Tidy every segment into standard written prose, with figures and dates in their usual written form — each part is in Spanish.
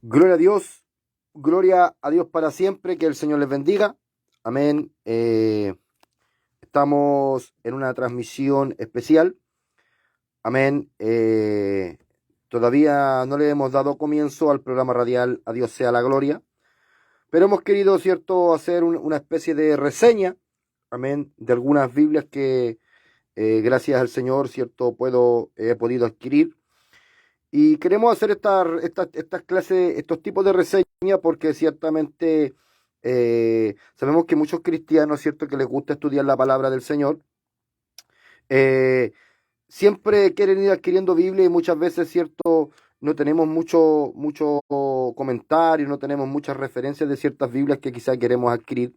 Gloria a Dios para siempre, que el Señor les bendiga. Amén. Estamos en una transmisión especial. Amén. Todavía no le hemos dado comienzo al programa radial A Dios sea la gloria, pero hemos querido, cierto, hacer una especie de reseña, amén, de algunas Biblias que gracias al Señor, cierto, he podido adquirir. Y queremos hacer estas clases, estos tipos de reseñas porque ciertamente sabemos que muchos cristianos, ¿cierto?, que les gusta estudiar la palabra del Señor, eh, siempre quieren ir adquiriendo Biblia y muchas veces, ¿cierto?, no tenemos mucho comentario, no tenemos muchas referencias de ciertas Biblias que quizá queremos adquirir.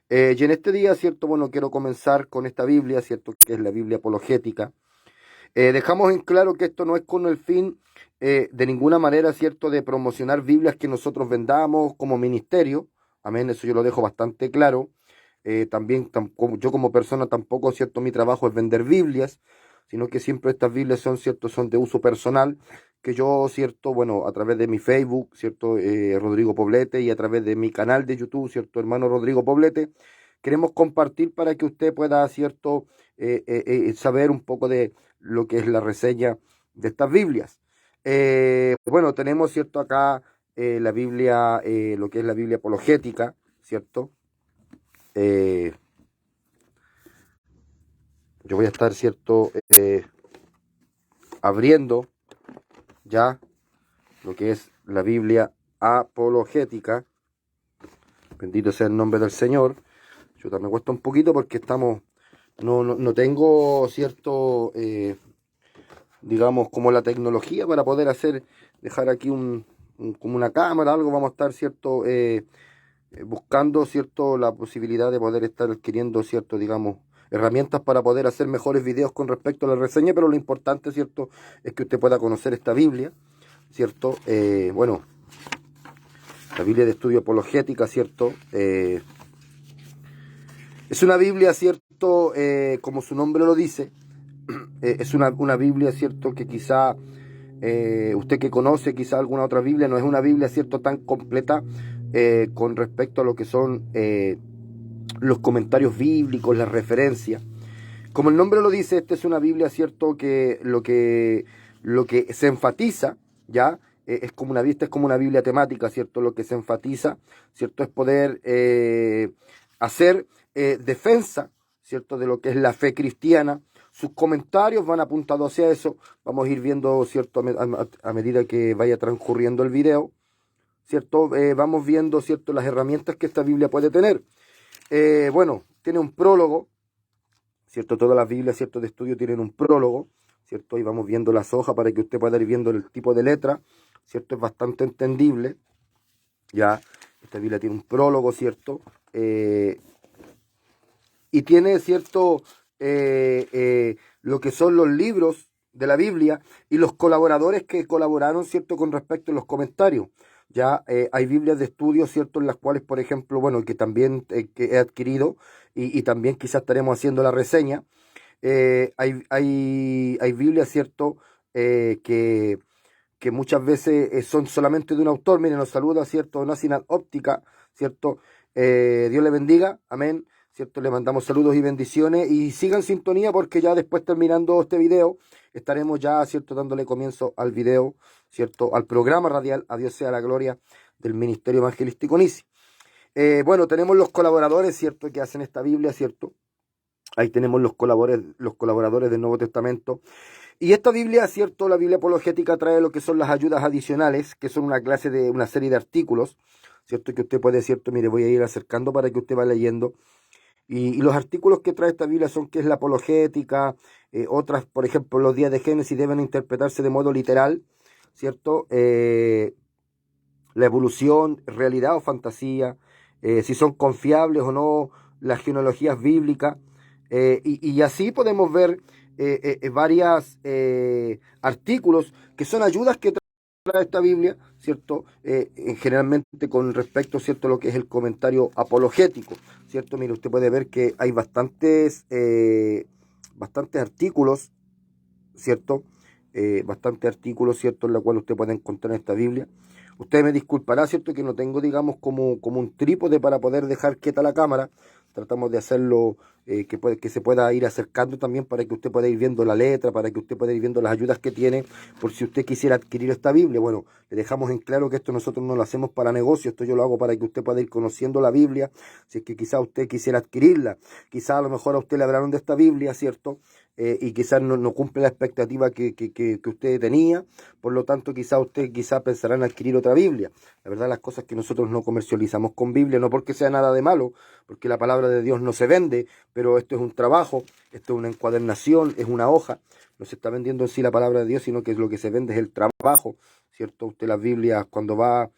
Y en este día, ¿cierto?, bueno, quiero comenzar con esta Biblia, ¿cierto?, que es la Biblia apologética. Dejamos en claro que esto no es con el fin de ninguna manera, ¿cierto?, de promocionar Biblias que nosotros vendamos como ministerio. Amén, eso yo lo dejo bastante claro. También yo como persona tampoco, ¿cierto?, mi trabajo es vender Biblias, sino que siempre estas Biblias son, ¿cierto?, son de uso personal, que yo, ¿cierto?, bueno, a través de mi Facebook, ¿cierto?, Rodrigo Poblete, y a través de mi canal de YouTube, ¿cierto?, hermano Rodrigo Poblete, queremos compartir para que usted pueda, ¿cierto?, saber un poco de lo que es la reseña de estas Biblias. Bueno, tenemos, ¿cierto?, acá la Biblia, lo que es la Biblia apologética, ¿cierto? Eh, yo voy a estar, ¿cierto?, abriendo ya lo que es la Biblia apologética. Bendito sea el nombre del Señor. Yo también me cuesta un poquito porque no tengo, ¿cierto?, digamos, como la tecnología para poder dejar aquí como una cámara, algo. Vamos a estar, ¿cierto?, buscando, ¿cierto?, la posibilidad de poder estar adquiriendo, ¿cierto?, digamos, herramientas para poder hacer mejores videos con respecto a la reseña, pero lo importante, ¿cierto?, es que usted pueda conocer esta Biblia, ¿cierto? Bueno, la Biblia de Estudio Apologética, ¿cierto? Es una Biblia, ¿cierto?, como su nombre lo dice, es una Biblia, ¿cierto?, que quizá usted que conoce quizá alguna otra Biblia, no es una Biblia, ¿cierto?, tan completa con respecto a lo que son los comentarios bíblicos, las referencias. Como el nombre lo dice, esta es una Biblia, ¿cierto?, que lo que se enfatiza, ¿ya? Esta es como una Biblia temática, ¿cierto? Lo que se enfatiza, ¿cierto?, es poder hacer defensa, ¿cierto?, de lo que es la fe cristiana. Sus comentarios van apuntados hacia eso. Vamos a ir viendo, ¿cierto?, a medida que vaya transcurriendo el video, ¿cierto? Vamos viendo, ¿cierto?, las herramientas que esta Biblia puede tener. Bueno, tiene un prólogo, ¿cierto? Todas las Biblias, ¿cierto?, de estudio tienen un prólogo, ¿cierto? Y vamos viendo las hojas para que usted pueda ir viendo el tipo de letra, ¿cierto? Es bastante entendible, ya. Esta Biblia tiene un prólogo, ¿cierto? Y tiene, ¿cierto?, lo que son los libros de la Biblia y los colaboradores que colaboraron, ¿cierto?, con respecto a los comentarios. Ya hay Biblias de estudio, ¿cierto?, en las cuales, por ejemplo, bueno, que también que he adquirido y también quizás estaremos haciendo la reseña. Hay Biblias, ¿cierto?, que muchas veces son solamente de un autor. Miren, nos saluda, ¿cierto?, Nacional Óptica, ¿cierto? Dios le bendiga, amén, ¿cierto? Le mandamos saludos y bendiciones y sigan sintonía porque ya después, terminando este video, estaremos ya, ¿cierto?, dándole comienzo al video, ¿cierto?, al programa radial A Dios sea la gloria del Ministerio Evangelístico Nisi. Bueno, tenemos los colaboradores, ¿cierto?, que hacen esta Biblia, ¿cierto? Ahí tenemos los colaboradores del Nuevo Testamento. Y esta Biblia, ¿cierto?, la Biblia apologética trae lo que son las ayudas adicionales, que son una serie de artículos, ¿cierto?, que usted puede, ¿cierto? Mire, voy a ir acercando para que usted vaya leyendo. Y los artículos que trae esta Biblia son que es la apologética, otras, por ejemplo, los días de Génesis deben interpretarse de modo literal, ¿cierto? La evolución, realidad o fantasía, si son confiables o no las genealogías bíblicas, y así podemos ver varios artículos que son ayudas que trae esta Biblia, ¿cierto? Generalmente con respecto, ¿cierto?, a lo que es el comentario apologético, ¿cierto? Mire, usted puede ver que hay bastantes artículos, ¿cierto? Bastantes artículos, ¿cierto?, en la cual usted puede encontrar esta Biblia. Usted me disculpará, ¿cierto? Que no tengo, digamos, como un trípode para poder dejar quieta la cámara. Tratamos de hacerlo que se pueda ir acercando también para que usted pueda ir viendo la letra, para que usted pueda ir viendo las ayudas que tiene, por si usted quisiera adquirir esta Biblia. Bueno, le dejamos en claro que esto nosotros no lo hacemos para negocio, esto yo lo hago para que usted pueda ir conociendo la Biblia, si es que quizá usted quisiera adquirirla. Quizá a lo mejor a usted le hablaron de esta Biblia, ¿cierto? Y quizás no cumple la expectativa que usted tenía, por lo tanto quizá pensará en adquirir otra Biblia. La verdad, las cosas que nosotros no comercializamos con Biblia, no porque sea nada de malo, porque la palabra de Dios no se vende, pero esto es un trabajo, esto es una encuadernación, es una hoja, no se está vendiendo en sí la palabra de Dios, sino que lo que se vende es el trabajo, ¿cierto? Usted las Biblias, cuando va a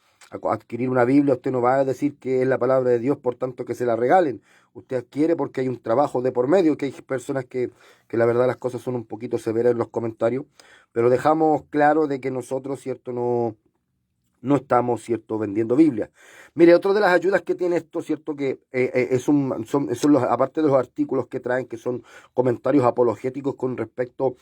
adquirir una Biblia, usted no va a decir que es la palabra de Dios, por tanto que se la regalen. Usted adquiere porque hay un trabajo de por medio, que hay personas que la verdad las cosas son un poquito severas en los comentarios, pero dejamos claro de que nosotros, ¿cierto? No estamos, ¿cierto?, vendiendo Biblia. Mire, otra de las ayudas que tiene esto, ¿cierto?, que son los, aparte de los artículos que traen, que son comentarios apologéticos con respecto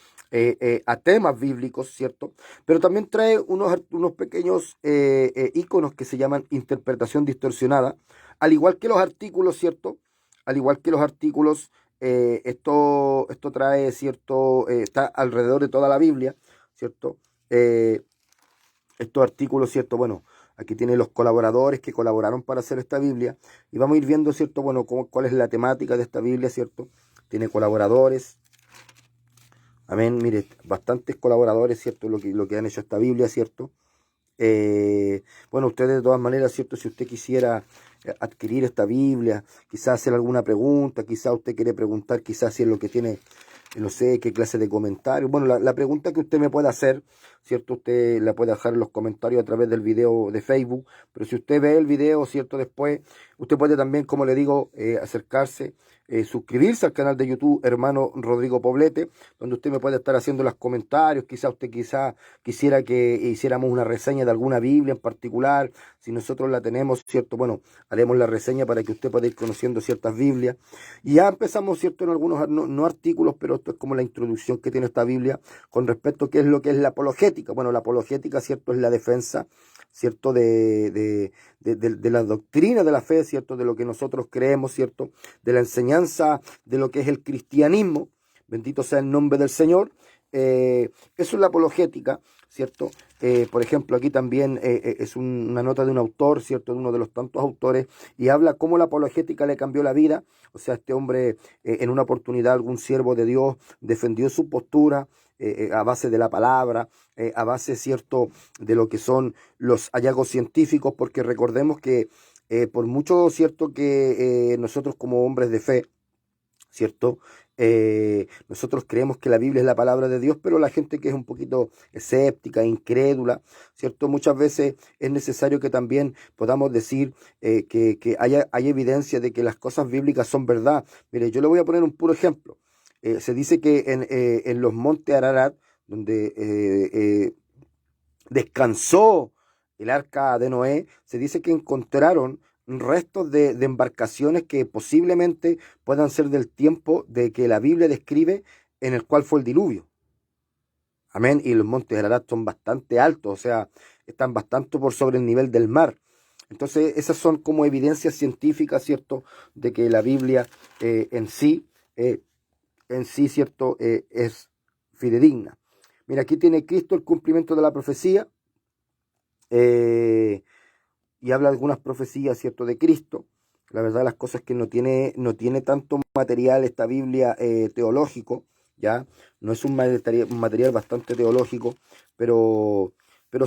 a temas bíblicos, ¿cierto? Pero también trae unos pequeños iconos que se llaman interpretación distorsionada, al igual que los artículos, ¿cierto? Al igual que los artículos, esto trae, ¿cierto? Está alrededor de toda la Biblia, ¿cierto? Estos artículos, ¿cierto? Bueno, aquí tiene los colaboradores que colaboraron para hacer esta Biblia y vamos a ir viendo, ¿cierto? Bueno, cuál es la temática de esta Biblia, ¿cierto? Tiene colaboradores, amén, mire, bastantes colaboradores, ¿cierto? Lo que han hecho esta Biblia, ¿cierto? Bueno, ustedes de todas maneras, ¿cierto? Si usted quisiera adquirir esta Biblia, quizás hacer alguna pregunta, quizás usted quiere preguntar, quizás si es lo que tiene, no sé qué clase de comentario. Bueno, la pregunta que usted me puede hacer, ¿cierto? Usted la puede dejar en los comentarios a través del video de Facebook, pero si usted ve el video, ¿cierto? Después, usted puede también, como le digo, acercarse, suscribirse al canal de YouTube Hermano Rodrigo Poblete, donde usted me puede estar haciendo los comentarios, quizás usted quisiera que hiciéramos una reseña de alguna Biblia en particular, si nosotros la tenemos, ¿cierto? Bueno, haremos la reseña para que usted pueda ir conociendo ciertas Biblias. Y ya empezamos, ¿cierto? En algunos, no artículos, pero esto es como la introducción que tiene esta Biblia con respecto a qué es lo que es la apologética. Bueno, la apologética, ¿cierto? Es la defensa, ¿cierto? De la doctrina de la fe, ¿cierto? De lo que nosotros creemos, ¿cierto? De la enseñanza de lo que es el cristianismo. Bendito sea el nombre del Señor. Eso es la apologética, ¿cierto? Por ejemplo, aquí también es una nota de un autor, ¿cierto? De uno de los tantos autores, y habla cómo la apologética le cambió la vida. O sea, este hombre, en una oportunidad, algún siervo de Dios defendió su postura a base de la palabra, a base, ¿cierto?, de lo que son los hallazgos científicos, porque recordemos que por mucho, ¿cierto?, que nosotros como hombres de fe, ¿cierto? Nosotros creemos que la Biblia es la palabra de Dios, pero la gente que es un poquito escéptica, incrédula, ¿cierto? Muchas veces es necesario que también podamos decir que hay evidencia de que las cosas bíblicas son verdad. Mire, yo le voy a poner un puro ejemplo. Se dice que en los montes Ararat, donde descansó el arca de Noé, se dice que encontraron restos de embarcaciones que posiblemente puedan ser del tiempo de que la Biblia describe en el cual fue el diluvio. Amén. Y los montes de Ararat son bastante altos, o sea, están bastante por sobre el nivel del mar. Entonces, esas son como evidencias científicas, ¿cierto?, de que la Biblia en sí, ¿cierto?, es fidedigna. Mira, aquí tiene Cristo el cumplimiento de la profecía. Y habla de algunas profecías, ¿cierto?, de Cristo. La verdad, las cosas que no tiene tanto material esta Biblia teológico, ¿ya? No es un material bastante teológico, pero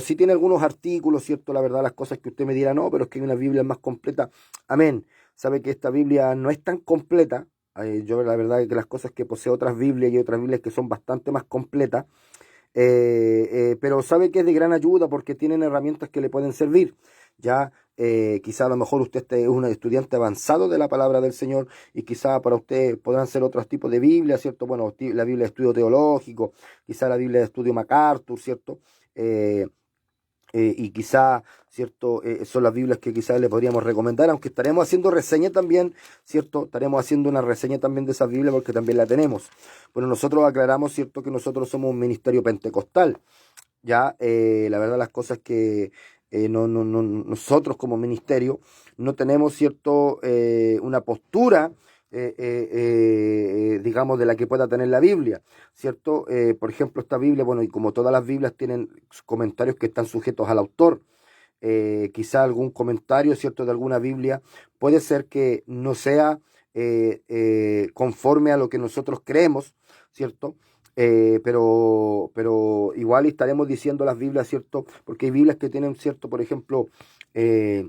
sí tiene algunos artículos, ¿cierto? La verdad, las cosas que usted me dirá, no, pero es que hay una Biblia más completa. Amén. Sabe que esta Biblia no es tan completa. Yo la verdad es que las cosas que posee otras Biblias y otras Biblias que son bastante más completas, pero sabe que es de gran ayuda porque tienen herramientas que le pueden servir. Ya quizá a lo mejor usted es un estudiante avanzado de la palabra del Señor y quizá para usted podrán ser otros tipos de Biblia, ¿cierto? Bueno, la Biblia de estudio teológico, quizá la Biblia de estudio MacArthur, ¿cierto? Y quizá, ¿cierto? Son las Biblias que quizás le podríamos recomendar, aunque estaremos haciendo reseña también, ¿cierto? Estaremos haciendo una reseña también de esas Biblias porque también la tenemos. Bueno, nosotros aclaramos, ¿cierto?, que nosotros somos un ministerio pentecostal. Ya, la verdad las cosas que nosotros como ministerio no tenemos, ¿cierto?, una postura, digamos, de la que pueda tener la Biblia, ¿cierto? Por ejemplo, esta Biblia, bueno, y como todas las Biblias tienen comentarios que están sujetos al autor, quizá algún comentario, ¿cierto?, de alguna Biblia puede ser que no sea conforme a lo que nosotros creemos, ¿cierto? Pero igual estaremos diciendo las Biblias, ¿cierto? Porque hay Biblias que tienen, ¿cierto? Por ejemplo, eh,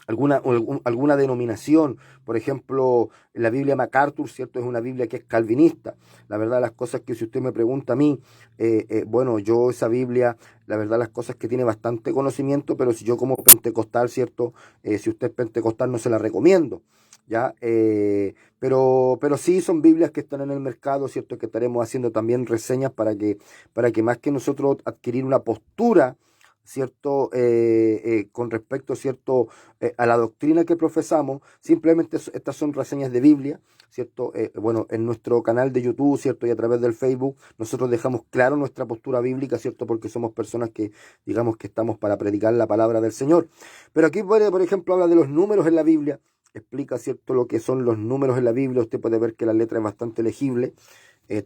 alguna denominación, por ejemplo, la Biblia MacArthur, ¿cierto? Es una Biblia que es calvinista. La verdad, las cosas que si usted me pregunta a mí, bueno, yo esa Biblia, la verdad, las cosas que tiene bastante conocimiento, pero si yo como pentecostal, ¿cierto? Si usted es pentecostal, no se la recomiendo. ¿Ya? Pero sí son Biblias que están en el mercado, ¿cierto? Que estaremos haciendo también reseñas para que más que nosotros adquirir una postura, ¿cierto? Con respecto, ¿cierto? A la doctrina que profesamos, simplemente estas son reseñas de Biblia, ¿cierto? Bueno, en nuestro canal de YouTube, ¿cierto? Y a través del Facebook, nosotros dejamos claro nuestra postura bíblica, ¿cierto? Porque somos personas que, digamos, que estamos para predicar la palabra del Señor. Pero aquí, por ejemplo, habla de los números en la Biblia, explica, ¿cierto?, lo que son los números en la Biblia. Usted puede ver que la letra es bastante legible.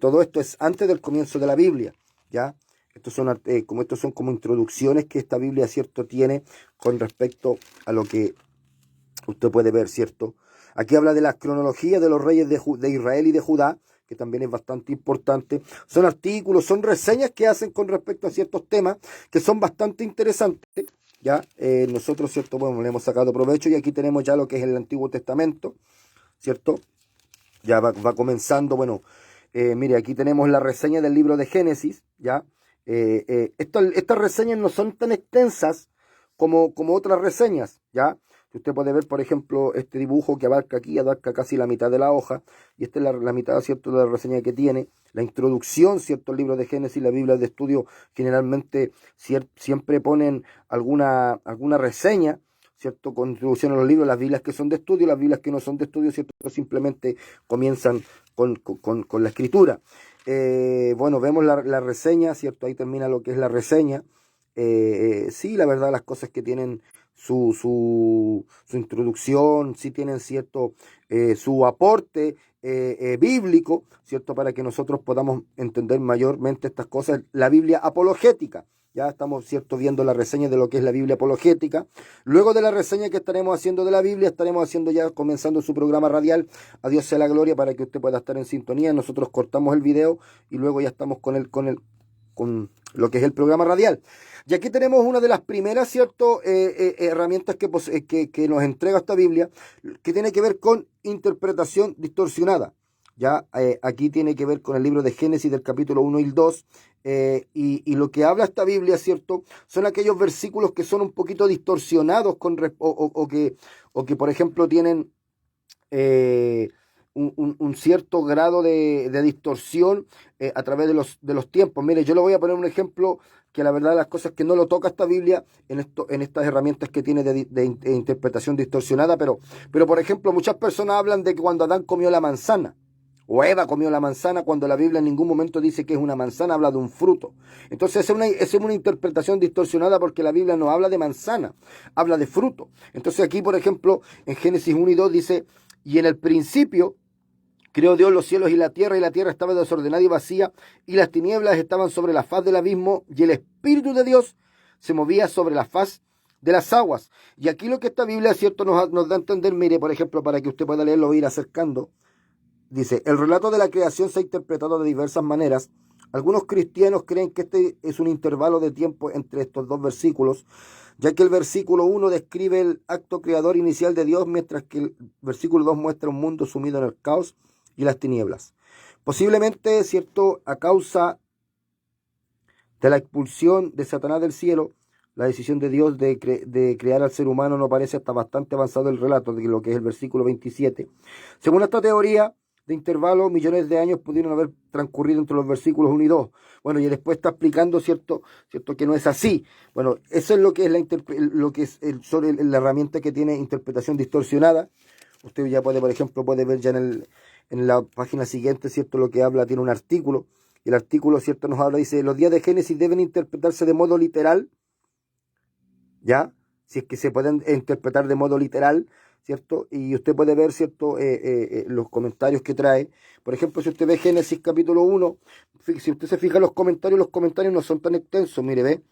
Todo esto es antes del comienzo de la Biblia, ¿ya? Estos son como introducciones que esta Biblia, ¿cierto?, tiene con respecto a lo que usted puede ver, ¿cierto? Aquí habla de la cronología de los reyes de Israel y de Judá, que también es bastante importante. Son artículos, son reseñas que hacen con respecto a ciertos temas que son bastante interesantes. Ya, nosotros, ¿cierto? Bueno, le hemos sacado provecho y aquí tenemos ya lo que es el Antiguo Testamento, ¿cierto? Ya va comenzando, bueno, mire, aquí tenemos la reseña del libro de Génesis, ¿ya? Estas reseñas no son tan extensas como otras reseñas, ¿ya? Usted puede ver, por ejemplo, este dibujo que abarca casi la mitad de la hoja, y esta es la mitad, ¿cierto?, de la reseña que tiene. La introducción, ¿cierto?, el libro de Génesis, la Biblia de estudio, generalmente siempre ponen alguna reseña, ¿cierto?, con introducción a los libros, las Biblias que son de estudio, las Biblias que no son de estudio, ¿cierto?, simplemente comienzan con la escritura. Bueno, vemos la reseña, ¿cierto? Ahí termina lo que es la reseña. Sí, la verdad, las cosas que tienen su introducción, sí tienen cierto su aporte bíblico, ¿cierto? Para que nosotros podamos entender mayormente estas cosas. La Biblia apologética. Ya estamos, ¿cierto?, viendo la reseña de lo que es la Biblia apologética. Luego de la reseña que estaremos haciendo de la Biblia, estaremos haciendo ya, comenzando su programa radial, A Dios sea la gloria, para que usted pueda estar en sintonía. Nosotros cortamos el video y luego ya estamos con lo que es el programa radial. Y aquí tenemos una de las primeras, ¿cierto?, herramientas que nos entrega esta Biblia, que tiene que ver con interpretación distorsionada. Ya aquí tiene que ver con el libro de Génesis del capítulo 1 y el 2, y lo que habla esta Biblia, ¿cierto?, son aquellos versículos que son un poquito distorsionados o que por ejemplo, tienen un cierto grado de distorsión a través de los tiempos. Mire, yo le voy a poner un ejemplo que la verdad las cosas que no lo toca esta Biblia en estas herramientas que tiene de interpretación distorsionada, pero por ejemplo muchas personas hablan de que cuando Adán comió la manzana, o Eva comió la manzana, cuando la Biblia en ningún momento dice que es una manzana, habla de un fruto. Entonces esa es una interpretación distorsionada porque la Biblia no habla de manzana, habla de fruto. Entonces aquí, por ejemplo, en Génesis 1 y 2 dice, y en el principio creó Dios los cielos y la tierra estaba desordenada y vacía, y las tinieblas estaban sobre la faz del abismo, y el Espíritu de Dios se movía sobre la faz de las aguas. Y aquí lo que esta Biblia, ¿cierto?, nos da a entender, mire, por ejemplo, para que usted pueda leerlo o ir acercando, dice, el relato de la creación se ha interpretado de diversas maneras. Algunos cristianos creen que este es un intervalo de tiempo entre estos dos versículos, ya que el versículo 1 describe el acto creador inicial de Dios, mientras que el versículo 2 muestra un mundo sumido en el caos y las tinieblas. Posiblemente, ¿cierto?, a causa de la expulsión de Satanás del cielo, la decisión de Dios de crear al ser humano no parece hasta bastante avanzado el relato de lo que es el versículo 27. Según esta teoría de intervalo, millones de años pudieron haber transcurrido entre los versículos 1 y 2. Bueno, y después está explicando, ¿cierto?, que no es así. Bueno, eso es lo que es la herramienta que tiene interpretación distorsionada. Usted ya por ejemplo, puede ver ya en la página siguiente, ¿cierto?, lo que habla, tiene un artículo, y el artículo, ¿cierto?, nos habla, dice, los días de Génesis deben interpretarse de modo literal, ¿ya? Si es que se pueden interpretar de modo literal, ¿cierto? Y usted puede ver, ¿cierto? Los comentarios que trae. Por ejemplo, si usted ve Génesis capítulo 1, si usted se fija en los comentarios no son tan extensos, mire, ve.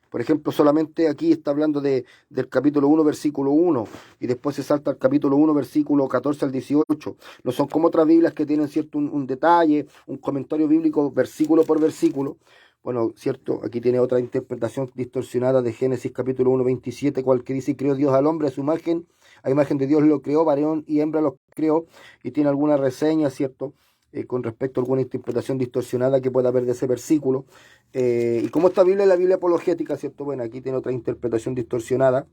Por ejemplo, solamente aquí está hablando del capítulo 1, versículo 1, y después se salta al capítulo 1, versículo 14 al 18. No son como otras Biblias que tienen cierto un detalle, un comentario bíblico versículo por versículo. Bueno, cierto, aquí tiene otra interpretación distorsionada de Génesis capítulo 1, 27, cual que dice, creó Dios al hombre a su imagen, a imagen de Dios lo creó, varón y hembra los creó, y tiene alguna reseña, ¿cierto? Con respecto a alguna interpretación distorsionada que pueda haber de ese versículo. Y como esta Biblia es la Biblia apologética, ¿cierto? Bueno, aquí tiene otra interpretación distorsionada.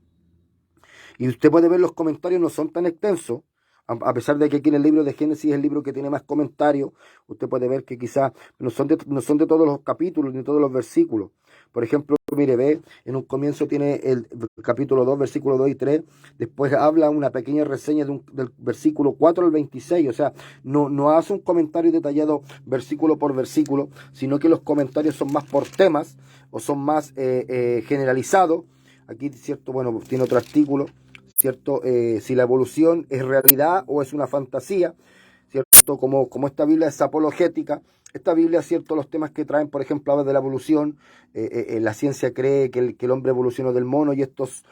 Y usted puede ver los comentarios, no son tan extensos, a pesar de que aquí en el libro de Génesis es el libro que tiene más comentarios. Usted puede ver que quizás no son de todos los capítulos ni todos los versículos. Por ejemplo, mire, ve, en un comienzo tiene el capítulo 2, versículo 2 y 3, después habla una pequeña reseña del versículo 4 al 26, o sea, no hace un comentario detallado versículo por versículo, sino que los comentarios son más por temas o son más generalizados. Aquí, cierto, bueno, tiene otro artículo, ¿cierto? Si la evolución es realidad o es una fantasía, ¿cierto? Como esta Biblia es apologética, esta Biblia, ¿cierto? Los temas que traen, por ejemplo, habla de la evolución, la ciencia cree que el hombre evolucionó del mono y estos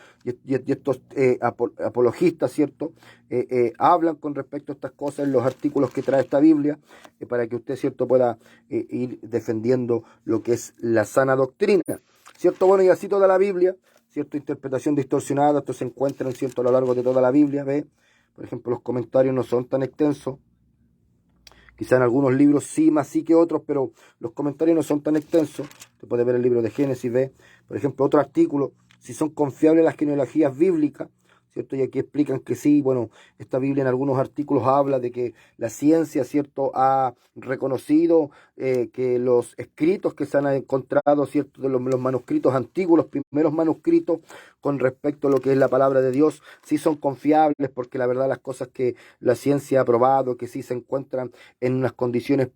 apologistas, ¿cierto? Hablan con respecto a estas cosas en los artículos que trae esta Biblia, para que usted, ¿cierto? Pueda ir defendiendo lo que es la sana doctrina, ¿cierto? Bueno, y así toda la Biblia, ¿cierto? Interpretación distorsionada, esto se encuentra, ¿cierto? A lo largo de toda la Biblia, ¿ve? Por ejemplo, los comentarios no son tan extensos, quizá en algunos libros sí, más sí que otros, pero los comentarios no son tan extensos. Usted puede ver el libro de Génesis, ¿ve? Por ejemplo, otro artículo, si son confiables las genealogías bíblicas, ¿cierto? Y aquí explican que sí, bueno, esta Biblia en algunos artículos habla de que la ciencia, ¿cierto?, ha reconocido que los escritos que se han encontrado, ¿cierto?, de los manuscritos antiguos, los primeros manuscritos con respecto a lo que es la palabra de Dios, sí son confiables, porque la verdad las cosas que la ciencia ha probado, que sí se encuentran en unas condiciones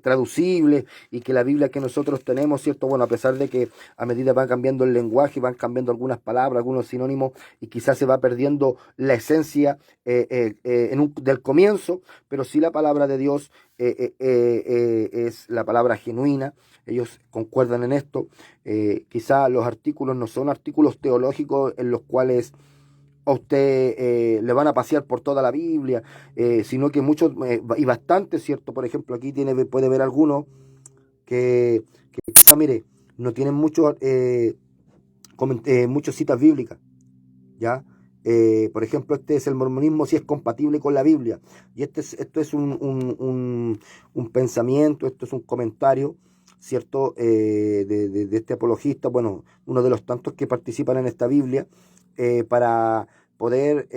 traducibles, y que la Biblia que nosotros tenemos, ¿cierto?, bueno, a pesar de que a medida va cambiando el lenguaje, van cambiando algunas palabras, algunos sinónimos, y quizás se va perdiendo la esencia del comienzo, pero sí la palabra de Dios es la palabra genuina. Ellos concuerdan en esto. Quizá los artículos no son artículos teológicos en los cuales a usted le van a pasear por toda la Biblia, sino que muchos y bastante, ¿cierto? Por ejemplo, aquí puede ver algunos que quizá, mire, no tienen muchas citas bíblicas, ¿ya? Por ejemplo, este es el mormonismo, si es compatible con la Biblia. Y esto es un pensamiento, esto es un comentario, ¿cierto? De este apologista, bueno, uno de los tantos que participan en esta Biblia, para poder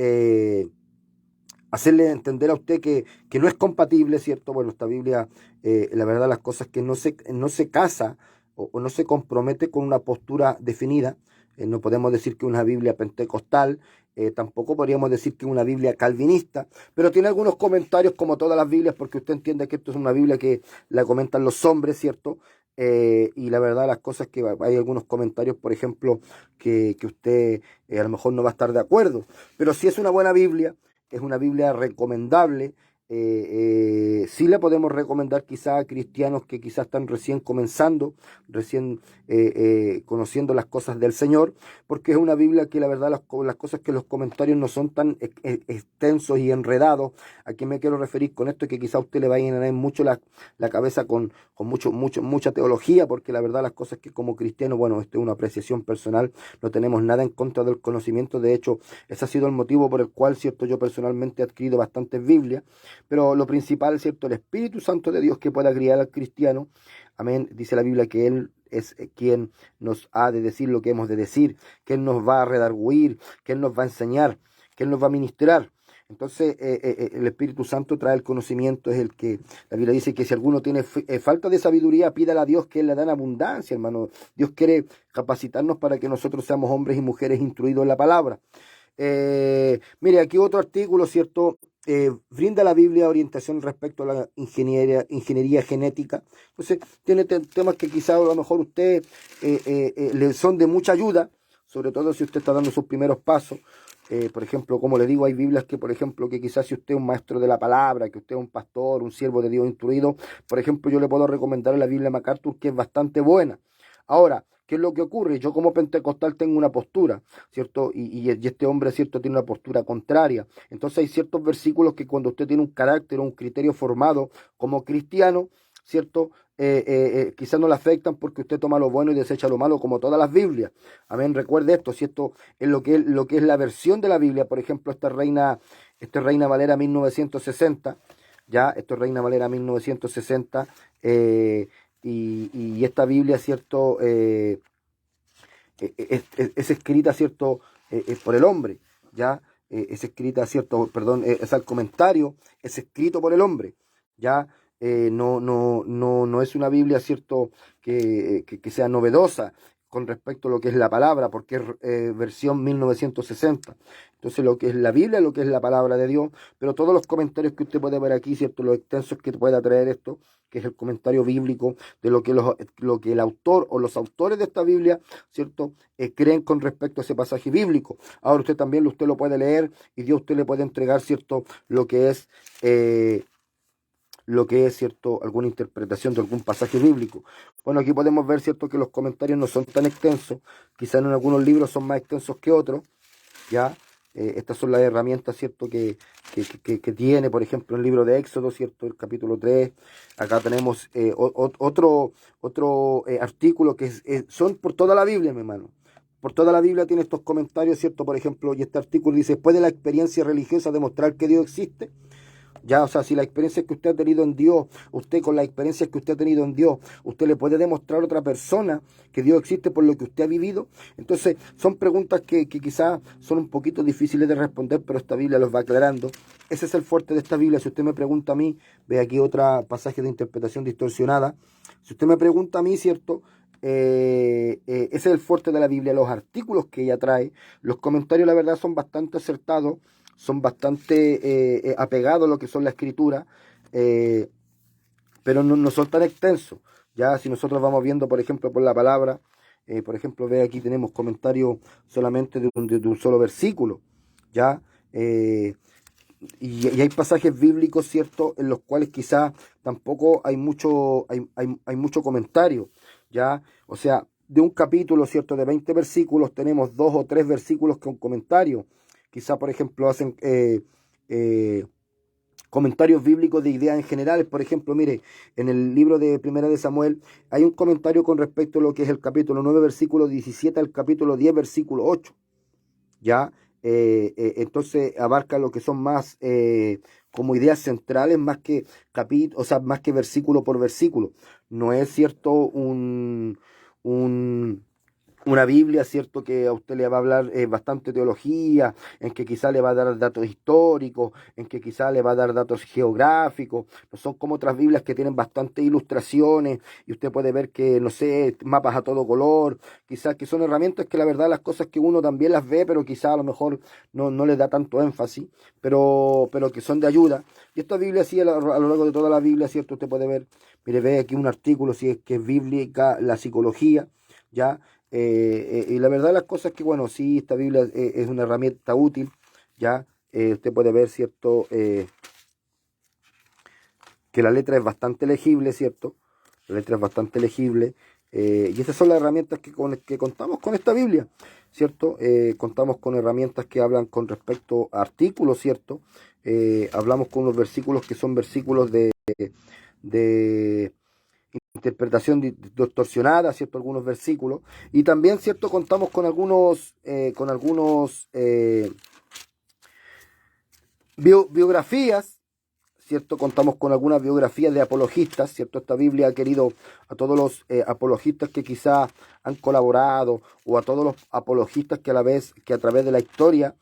hacerle entender a usted que no es compatible, ¿cierto? Bueno, esta Biblia, la verdad, las cosas que no se casa o no se compromete con una postura definida. No podemos decir que una Biblia pentecostal, tampoco podríamos decir que una Biblia calvinista, pero tiene algunos comentarios como todas las Biblias, porque usted entiende que esto es una Biblia que la comentan los hombres, ¿cierto? Y la verdad, las cosas que hay algunos comentarios, por ejemplo, que usted a lo mejor no va a estar de acuerdo, pero si es una buena Biblia, es una Biblia recomendable. Sí la podemos recomendar quizá a cristianos que quizás están recién comenzando, recién conociendo las cosas del Señor, porque es una Biblia que la verdad las cosas que los comentarios no son tan extensos y enredados. ¿A qué me quiero referir con esto? Que quizá a usted le vaya a llenar mucho la cabeza con mucha teología, porque la verdad las cosas que como cristiano, bueno, esto es una apreciación personal, no tenemos nada en contra del conocimiento. De hecho, ese ha sido el motivo por el cual, ¿cierto?, yo personalmente he adquirido bastantes Biblias. Pero lo principal, ¿cierto?, el Espíritu Santo de Dios que pueda guiar al cristiano. Amén. Dice la Biblia que Él es quien nos ha de decir lo que hemos de decir, que Él nos va a redarguir, que Él nos va a enseñar, que Él nos va a ministrar. Entonces, el Espíritu Santo trae el conocimiento, es el que la Biblia dice que si alguno tiene falta de sabiduría, pídala a Dios, que Él la da en abundancia, hermano. Dios quiere capacitarnos para que nosotros seamos hombres y mujeres instruidos en la palabra. Mire, aquí otro artículo, ¿cierto? Brinda la Biblia orientación respecto a la ingeniería genética. Entonces, tiene temas que quizá a lo mejor usted le son de mucha ayuda, sobre todo si usted está dando sus primeros pasos. Por ejemplo, como le digo, hay Biblias que, por ejemplo, que quizás si usted es un maestro de la palabra, que usted es un pastor, un siervo de Dios instruido, por ejemplo, yo le puedo recomendar la Biblia MacArthur, que es bastante buena. Ahora, ¿qué es lo que ocurre? Yo como pentecostal tengo una postura, ¿cierto? Y este hombre, ¿cierto?, tiene una postura contraria. Entonces hay ciertos versículos que cuando usted tiene un carácter o un criterio formado como cristiano, ¿cierto? Quizás no le afectan porque usted toma lo bueno y desecha lo malo, como todas las Biblias. Amén. Recuerde esto, si esto es lo que es la versión de la Biblia, por ejemplo, esta es Reina Valera 1960, ya, esto es Reina Valera 1960, y esta Biblia, ¿cierto? Es escrita, ¿cierto? Por el hombre, ya, es escrita, ¿cierto? Perdón, es el comentario, es escrito por el hombre, ya. No es una Biblia, ¿cierto?, que sea novedosa con respecto a lo que es la palabra, porque es versión 1960. Entonces, lo que es la Biblia, lo que es la palabra de Dios, pero todos los comentarios que usted puede ver aquí, ¿cierto?, los extensos que pueda traer esto, que es el comentario bíblico de lo que el autor o los autores de esta Biblia, ¿cierto?, creen con respecto a ese pasaje bíblico. Ahora usted lo puede leer y Dios usted le puede entregar, ¿cierto?, lo que es, ¿cierto?, alguna interpretación de algún pasaje bíblico. Bueno, aquí podemos ver, ¿cierto?, que los comentarios no son tan extensos, quizás en algunos libros son más extensos que otros, ¿ya? Estas son las herramientas, ¿cierto?, que tiene, por ejemplo, el libro de Éxodo, ¿cierto?, el capítulo 3. Acá tenemos otro artículo que son por toda la Biblia, mi hermano. Por toda la Biblia tiene estos comentarios, ¿cierto? Por ejemplo, y este artículo dice: ¿puede la experiencia religiosa demostrar que Dios existe? Ya, o sea, si la experiencia que usted ha tenido en Dios, usted con la experiencia que usted ha tenido en Dios, usted le puede demostrar a otra persona que Dios existe por lo que usted ha vivido. Entonces, son preguntas que quizás son un poquito difíciles de responder, pero esta Biblia los va aclarando. Ese es el fuerte de esta Biblia. Si usted me pregunta a mí, ve aquí otro pasaje de interpretación distorsionada. Si usted me pregunta a mí, ¿cierto? Ese es el fuerte de la Biblia, los artículos que ella trae, los comentarios, la verdad, son bastante acertados, son bastante apegados a lo que son la escritura, eh, pero no son tan extensos. Ya si nosotros vamos viendo, por ejemplo, por la palabra, por ejemplo, ve aquí tenemos comentarios solamente de un solo versículo, ya, y hay pasajes bíblicos, ¿cierto?, en los cuales quizás tampoco hay mucho comentario, ya, o sea, de un capítulo, ¿cierto?, de 20 versículos, tenemos 2 o 3 versículos con comentario. Quizá, por ejemplo, hacen comentarios bíblicos de ideas en general. Por ejemplo, mire, en el libro de Primera de Samuel hay un comentario con respecto a lo que es el capítulo 9, versículo 17 al capítulo 10, versículo 8. ¿Ya? Entonces abarca lo que son más como ideas centrales, más que capítulo, o sea, más que versículo por versículo. No es cierto un una Biblia, ¿cierto?, que a usted le va a hablar bastante teología, en que quizá le va a dar datos históricos, en que quizá le va a dar datos geográficos. No son como otras Biblias que tienen bastantes ilustraciones y usted puede ver que, no sé, mapas a todo color, quizás que son herramientas que la verdad las cosas que uno también las ve, pero quizá a lo mejor no le da tanto énfasis, pero que son de ayuda. Y esta Biblia, sí, a lo largo de toda la Biblia, ¿cierto?, usted puede ver, mire, ve aquí un artículo, si es que es bíblica, la psicología, ¿ya? Y la verdad las cosas que, bueno, sí, esta Biblia es una herramienta útil, ¿ya? Usted puede ver, ¿cierto?, que la letra es bastante legible, ¿cierto? La letra es bastante legible. Y esas son las herramientas que contamos con esta Biblia, ¿cierto? Contamos con herramientas que hablan con respecto a artículos, ¿cierto? Hablamos con unos versículos que son versículos de interpretación distorsionada, ¿cierto? Algunos versículos. Y también, ¿cierto?, contamos con algunos biografías, ¿cierto? Contamos con algunas biografías de apologistas, ¿cierto? Esta Biblia ha querido a todos los apologistas que quizá han colaborado, o a todos los apologistas que a través de la historia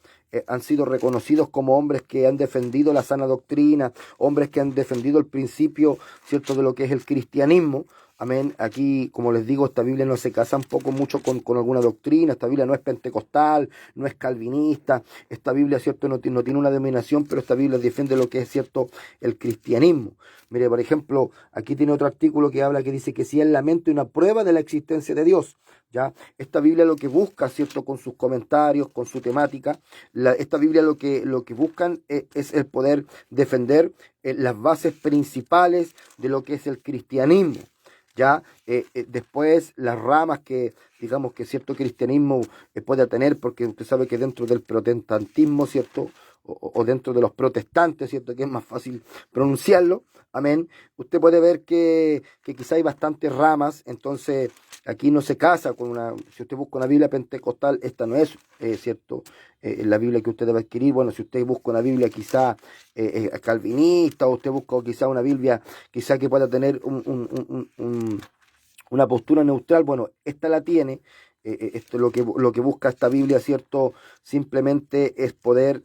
han sido reconocidos como hombres que han defendido la sana doctrina, hombres que han defendido el principio, ¿cierto?, de lo que es el cristianismo. Amén. Aquí, como les digo, esta Biblia no se casa un poco mucho con alguna doctrina. Esta Biblia no es pentecostal, no es calvinista. Esta Biblia, ¿cierto? No tiene una denominación, pero esta Biblia defiende lo que es, ¿cierto?, el cristianismo. Mire, por ejemplo, aquí tiene otro artículo que habla, que dice que si es la mente una prueba de la existencia de Dios. ¿Ya? Esta Biblia lo que busca, ¿cierto?, con sus comentarios, con su temática, esta Biblia lo que buscan es el poder defender las bases principales de lo que es el cristianismo. Ya después las ramas que digamos que cierto cristianismo puede tener, porque usted sabe que dentro del protestantismo, cierto, o dentro de los protestantes, cierto, que es más fácil pronunciarlo, amén, usted puede ver que quizá hay bastantes ramas. Entonces aquí no se casa con una, si usted busca una Biblia pentecostal, esta no es, cierto, la Biblia que usted debe adquirir. Bueno, si usted busca una Biblia quizá calvinista, o usted busca quizá una Biblia quizá que pueda tener una postura neutral, bueno, esta la tiene. Esto lo que busca esta Biblia, cierto, simplemente es poder,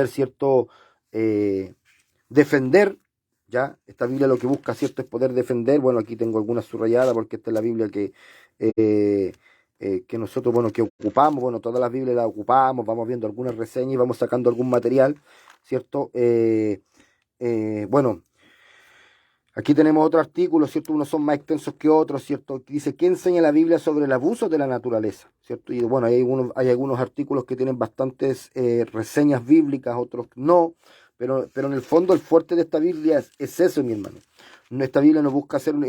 cierto, eh, defender. Ya, esta Biblia lo que busca, cierto, es poder defender. Bueno, aquí tengo algunas subrayadas porque esta es la Biblia eh, que nosotros, bueno, que ocupamos. Bueno, todas las Biblias las ocupamos, vamos viendo algunas reseñas y vamos sacando algún material, cierto. Bueno, aquí tenemos otro artículo, cierto, unos son más extensos que otros, cierto. Dice, ¿qué enseña la Biblia sobre el abuso de la naturaleza? Cierto, y bueno, hay algunos artículos que tienen bastantes reseñas bíblicas, otros no. Pero en el fondo el fuerte de esta Biblia es eso, mi hermano. Esta Biblia no busca hacer, no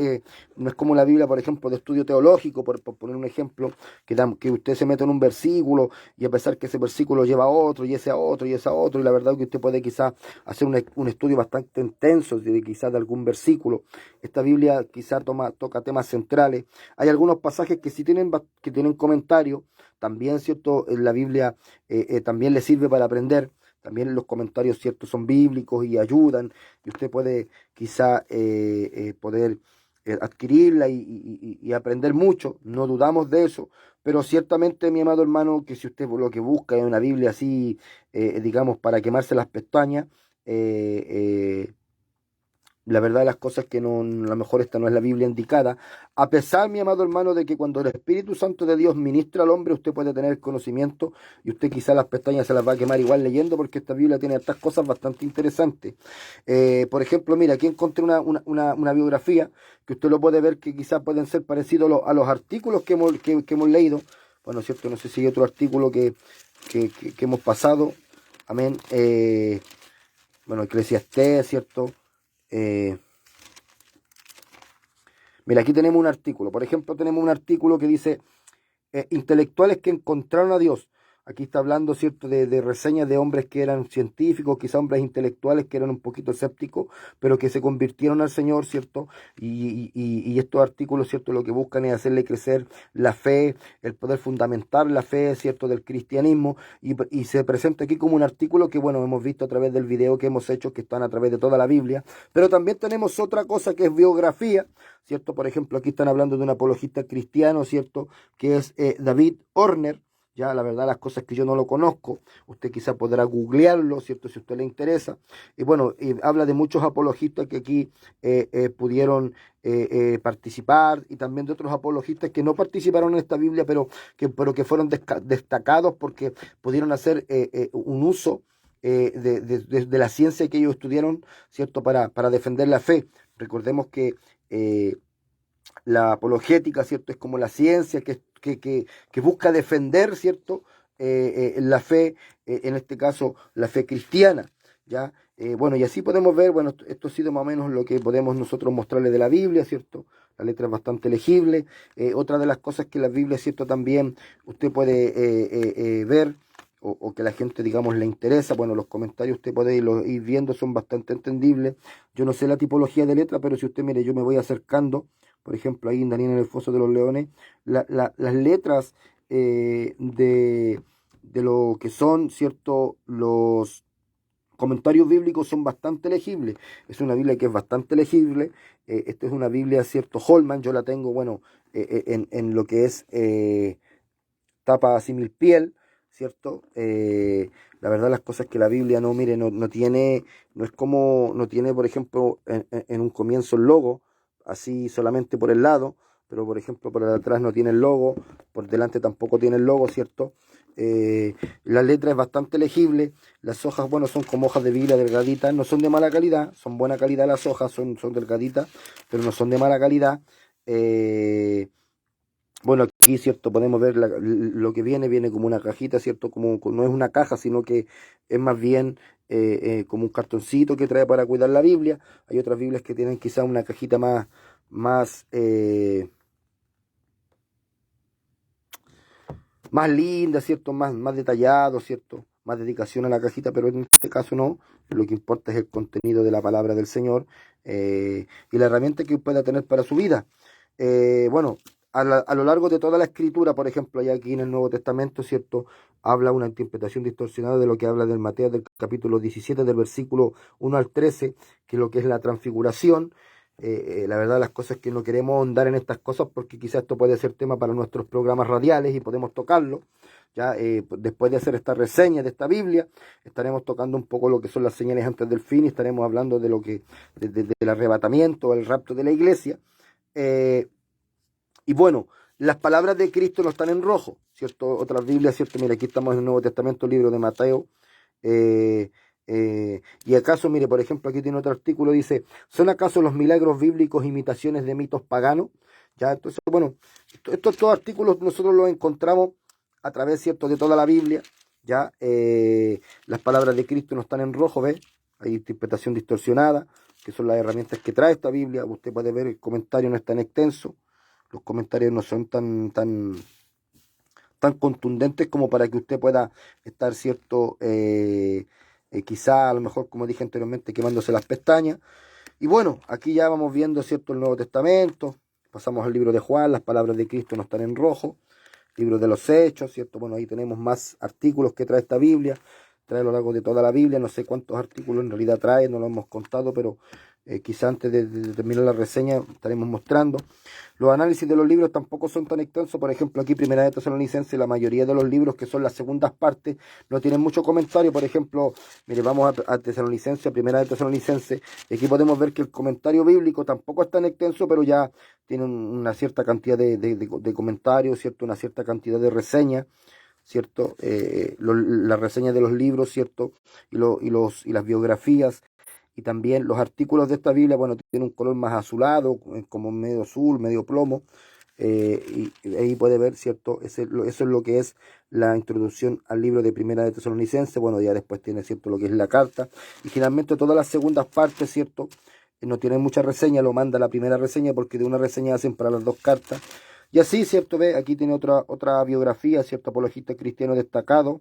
es como la Biblia, por ejemplo, de estudio teológico, por poner un ejemplo, que usted se mete en un versículo y a pesar que ese versículo lleva a otro, y ese a otro, y ese a otro, y la verdad es que usted puede quizás hacer un estudio bastante intenso quizás de algún versículo. Esta Biblia quizás toca temas centrales. Hay algunos pasajes que sí tienen comentarios. También, ¿cierto? La Biblia también le sirve para aprender. También los comentarios, ¿cierto?, son bíblicos y ayudan, y usted puede quizá poder adquirirla y aprender mucho. No dudamos de eso, pero ciertamente, mi amado hermano, que si usted lo que busca es una Biblia así, digamos, para quemarse las pestañas, eh, eh, la verdad de las cosas es que no, a lo mejor esta no es la Biblia indicada, a pesar, mi amado hermano, de que cuando el Espíritu Santo de Dios ministra al hombre, usted puede tener conocimiento y usted quizás las pestañas se las va a quemar igual leyendo, porque esta Biblia tiene estas cosas bastante interesantes. Por ejemplo, mira, aquí encontré una biografía que usted lo puede ver, que quizás pueden ser parecidos a los artículos que hemos leído. Bueno, cierto, no sé si hay otro artículo que hemos pasado. Amén. Bueno, Eclesiastés, ¿cierto? Eh, Mira, aquí tenemos un artículo. Por ejemplo, tenemos un artículo que dice intelectuales que encontraron a Dios. Aquí está hablando, ¿cierto?, de reseñas de hombres que eran científicos, quizá hombres intelectuales que eran un poquito escépticos, pero que se convirtieron al Señor, ¿cierto? Y estos artículos, ¿cierto?, lo que buscan es hacerle crecer la fe, el poder fundamentar la fe, ¿cierto?, del cristianismo. Y se presenta aquí como un artículo que, bueno, hemos visto a través del video que hemos hecho, que están a través de toda la Biblia. Pero también tenemos otra cosa que es biografía, ¿cierto? Por ejemplo, aquí están hablando de un apologista cristiano, ¿cierto?, que es David Horner. Ya, la verdad, las cosas que yo no lo conozco, usted quizá podrá googlearlo, ¿cierto?, si a usted le interesa. Y bueno, habla de muchos apologistas que aquí pudieron participar, y también de otros apologistas que no participaron en esta Biblia, pero que fueron destacados porque pudieron hacer un uso de la ciencia que ellos estudiaron, ¿cierto?, para defender la fe. Recordemos que la apologética, ¿cierto?, es como la ciencia que busca defender, ¿cierto?, la fe, en este caso, la fe cristiana, ¿ya? Bueno, y así podemos ver, bueno, esto ha sido más o menos lo que podemos nosotros mostrarle de la Biblia, ¿cierto? La letra es bastante legible. Otra de las cosas que la Biblia, ¿cierto?, también usted puede ver, o que la gente, digamos, le interesa. Bueno, los comentarios usted puede ir viendo, son bastante entendibles. Yo no sé la tipología de letra, pero si usted mire, yo me voy acercando. Por ejemplo, ahí en Daniel en el Foso de los Leones, las letras de lo que son, ¿cierto?, los comentarios bíblicos son bastante legibles. Es una Biblia que es bastante legible. Esta es una Biblia, ¿cierto?, Holman. Yo la tengo, bueno, en lo que es tapa simil piel, ¿cierto? La verdad las cosas que la Biblia no, mire, no tiene, no es como, no tiene, por ejemplo, en un comienzo el logo, así solamente por el lado, pero por ejemplo por atrás no tiene el logo, por delante tampoco tiene el logo, ¿cierto? La letra es bastante legible, las hojas, bueno, son como hojas de Biblia delgaditas, no son de mala calidad, son buena calidad las hojas, son delgaditas, pero no son de mala calidad. Eh, bueno, aquí, ¿cierto? Podemos ver lo que viene como una cajita, ¿cierto? No es una caja, sino que es más bien como un cartoncito que trae para cuidar la Biblia. Hay otras Biblias que tienen quizá una cajita más, eh, más linda, ¿cierto? Más detallado, ¿cierto? Más dedicación a la cajita, pero en este caso no. Lo que importa es el contenido de la palabra del Señor y la herramienta que pueda tener para su vida. Bueno, a lo largo de toda la escritura, por ejemplo, allá aquí en el Nuevo Testamento, ¿cierto? Habla una interpretación distorsionada de lo que habla del Mateo del capítulo 17, del versículo 1 al 13, que es lo que es la transfiguración. La verdad, las cosas que no queremos ahondar en estas cosas porque quizás esto puede ser tema para nuestros programas radiales y podemos tocarlo. Ya después de hacer esta reseña de esta Biblia, estaremos tocando un poco lo que son las señales antes del fin y estaremos hablando de lo que del arrebatamiento, el rapto de la iglesia. Eh, y bueno, las palabras de Cristo no están en rojo, ¿cierto? Otras Biblias, ¿cierto? Mira, aquí estamos en el Nuevo Testamento, libro de Mateo. eh, y acaso, mire, por ejemplo, aquí tiene otro artículo, dice, ¿son acaso los milagros bíblicos imitaciones de mitos paganos? Ya, entonces, bueno, estos artículos nosotros los encontramos a través, ¿cierto?, de toda la Biblia, ya, las palabras de Cristo no están en rojo, ¿ves? Hay interpretación distorsionada, que son las herramientas que trae esta Biblia. Usted puede ver, el comentario no es tan extenso, los comentarios no son tan contundentes como para que usted pueda estar, cierto, quizá a lo mejor, como dije anteriormente, quemándose las pestañas. Y bueno, aquí ya vamos viendo, cierto, el Nuevo Testamento, pasamos al libro de Juan, las palabras de Cristo no están en rojo, libro de los Hechos, cierto, bueno, ahí tenemos más artículos que trae esta Biblia, trae a lo largo de toda la Biblia, no sé cuántos artículos en realidad trae, no lo hemos contado, pero quizá antes de terminar la reseña estaremos mostrando. Los análisis de los libros tampoco son tan extensos. Por ejemplo, aquí Primera de Tesalonicenses, la mayoría de los libros que son las segundas partes no tienen mucho comentario. Por ejemplo, mire, vamos a Tesalonicenses, a Primera de Tesalonicenses, y aquí podemos ver que el comentario bíblico tampoco es tan extenso, pero ya tiene una cierta cantidad de comentarios, ¿cierto? Una cierta cantidad de reseñas, ¿cierto? La reseña de los libros, ¿cierto? Y las biografías y también los artículos de esta Biblia, bueno, tienen un color más azulado, como medio azul, medio plomo, y ahí puede ver, ¿cierto? Eso es lo que es la introducción al libro de Primera de Tesalonicense. Bueno, ya después tiene, ¿cierto?, lo que es la carta, y finalmente todas las segundas partes, ¿cierto?, no tienen mucha reseña, lo manda la primera reseña porque de una reseña hacen para las dos cartas. Y así, ¿cierto? Ve, aquí tiene otra biografía, ¿cierto? Apologista cristiano destacado,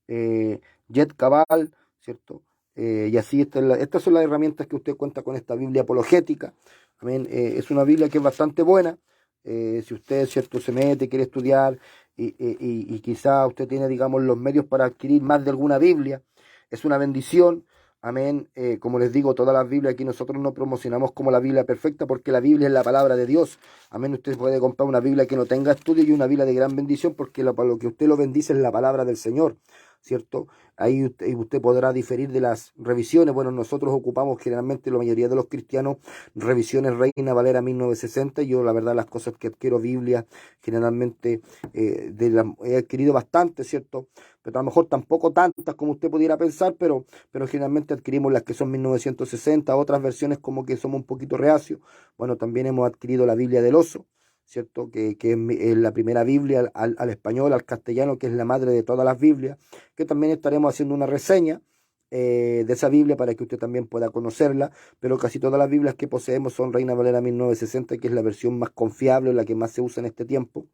eh, Jet Cabal, ¿cierto? Y así estas son las herramientas que usted cuenta con esta Biblia apologética. Amén. Es una Biblia que es bastante buena. Si usted, ¿cierto?, se mete, quiere estudiar y quizá usted tiene, digamos, los medios para adquirir más de alguna Biblia, es una bendición. Amén. Como les digo, todas las Biblias aquí nosotros no promocionamos como la Biblia perfecta porque la Biblia es la palabra de Dios. Amén. Usted puede comprar una Biblia que no tenga estudio y una Biblia de gran bendición porque para lo que usted lo bendice es la palabra del Señor, ¿cierto? Ahí usted podrá diferir de las revisiones. Bueno, nosotros ocupamos generalmente, la mayoría de los cristianos, revisiones Reina Valera 1960. Yo, la verdad, las cosas que adquiero Biblia, generalmente he adquirido bastante, ¿cierto? Pero a lo mejor tampoco tantas como usted pudiera pensar, pero generalmente adquirimos las que son 1960, otras versiones como que somos un poquito reacios. Bueno, también hemos adquirido la Biblia del Oso, ¿cierto? Que es la primera Biblia al español, al castellano, que es la madre de todas las Biblias, que también estaremos haciendo una reseña de esa Biblia para que usted también pueda conocerla, pero casi todas las Biblias que poseemos son Reina Valera 1960, que es la versión más confiable, la que más se usa en este tiempo,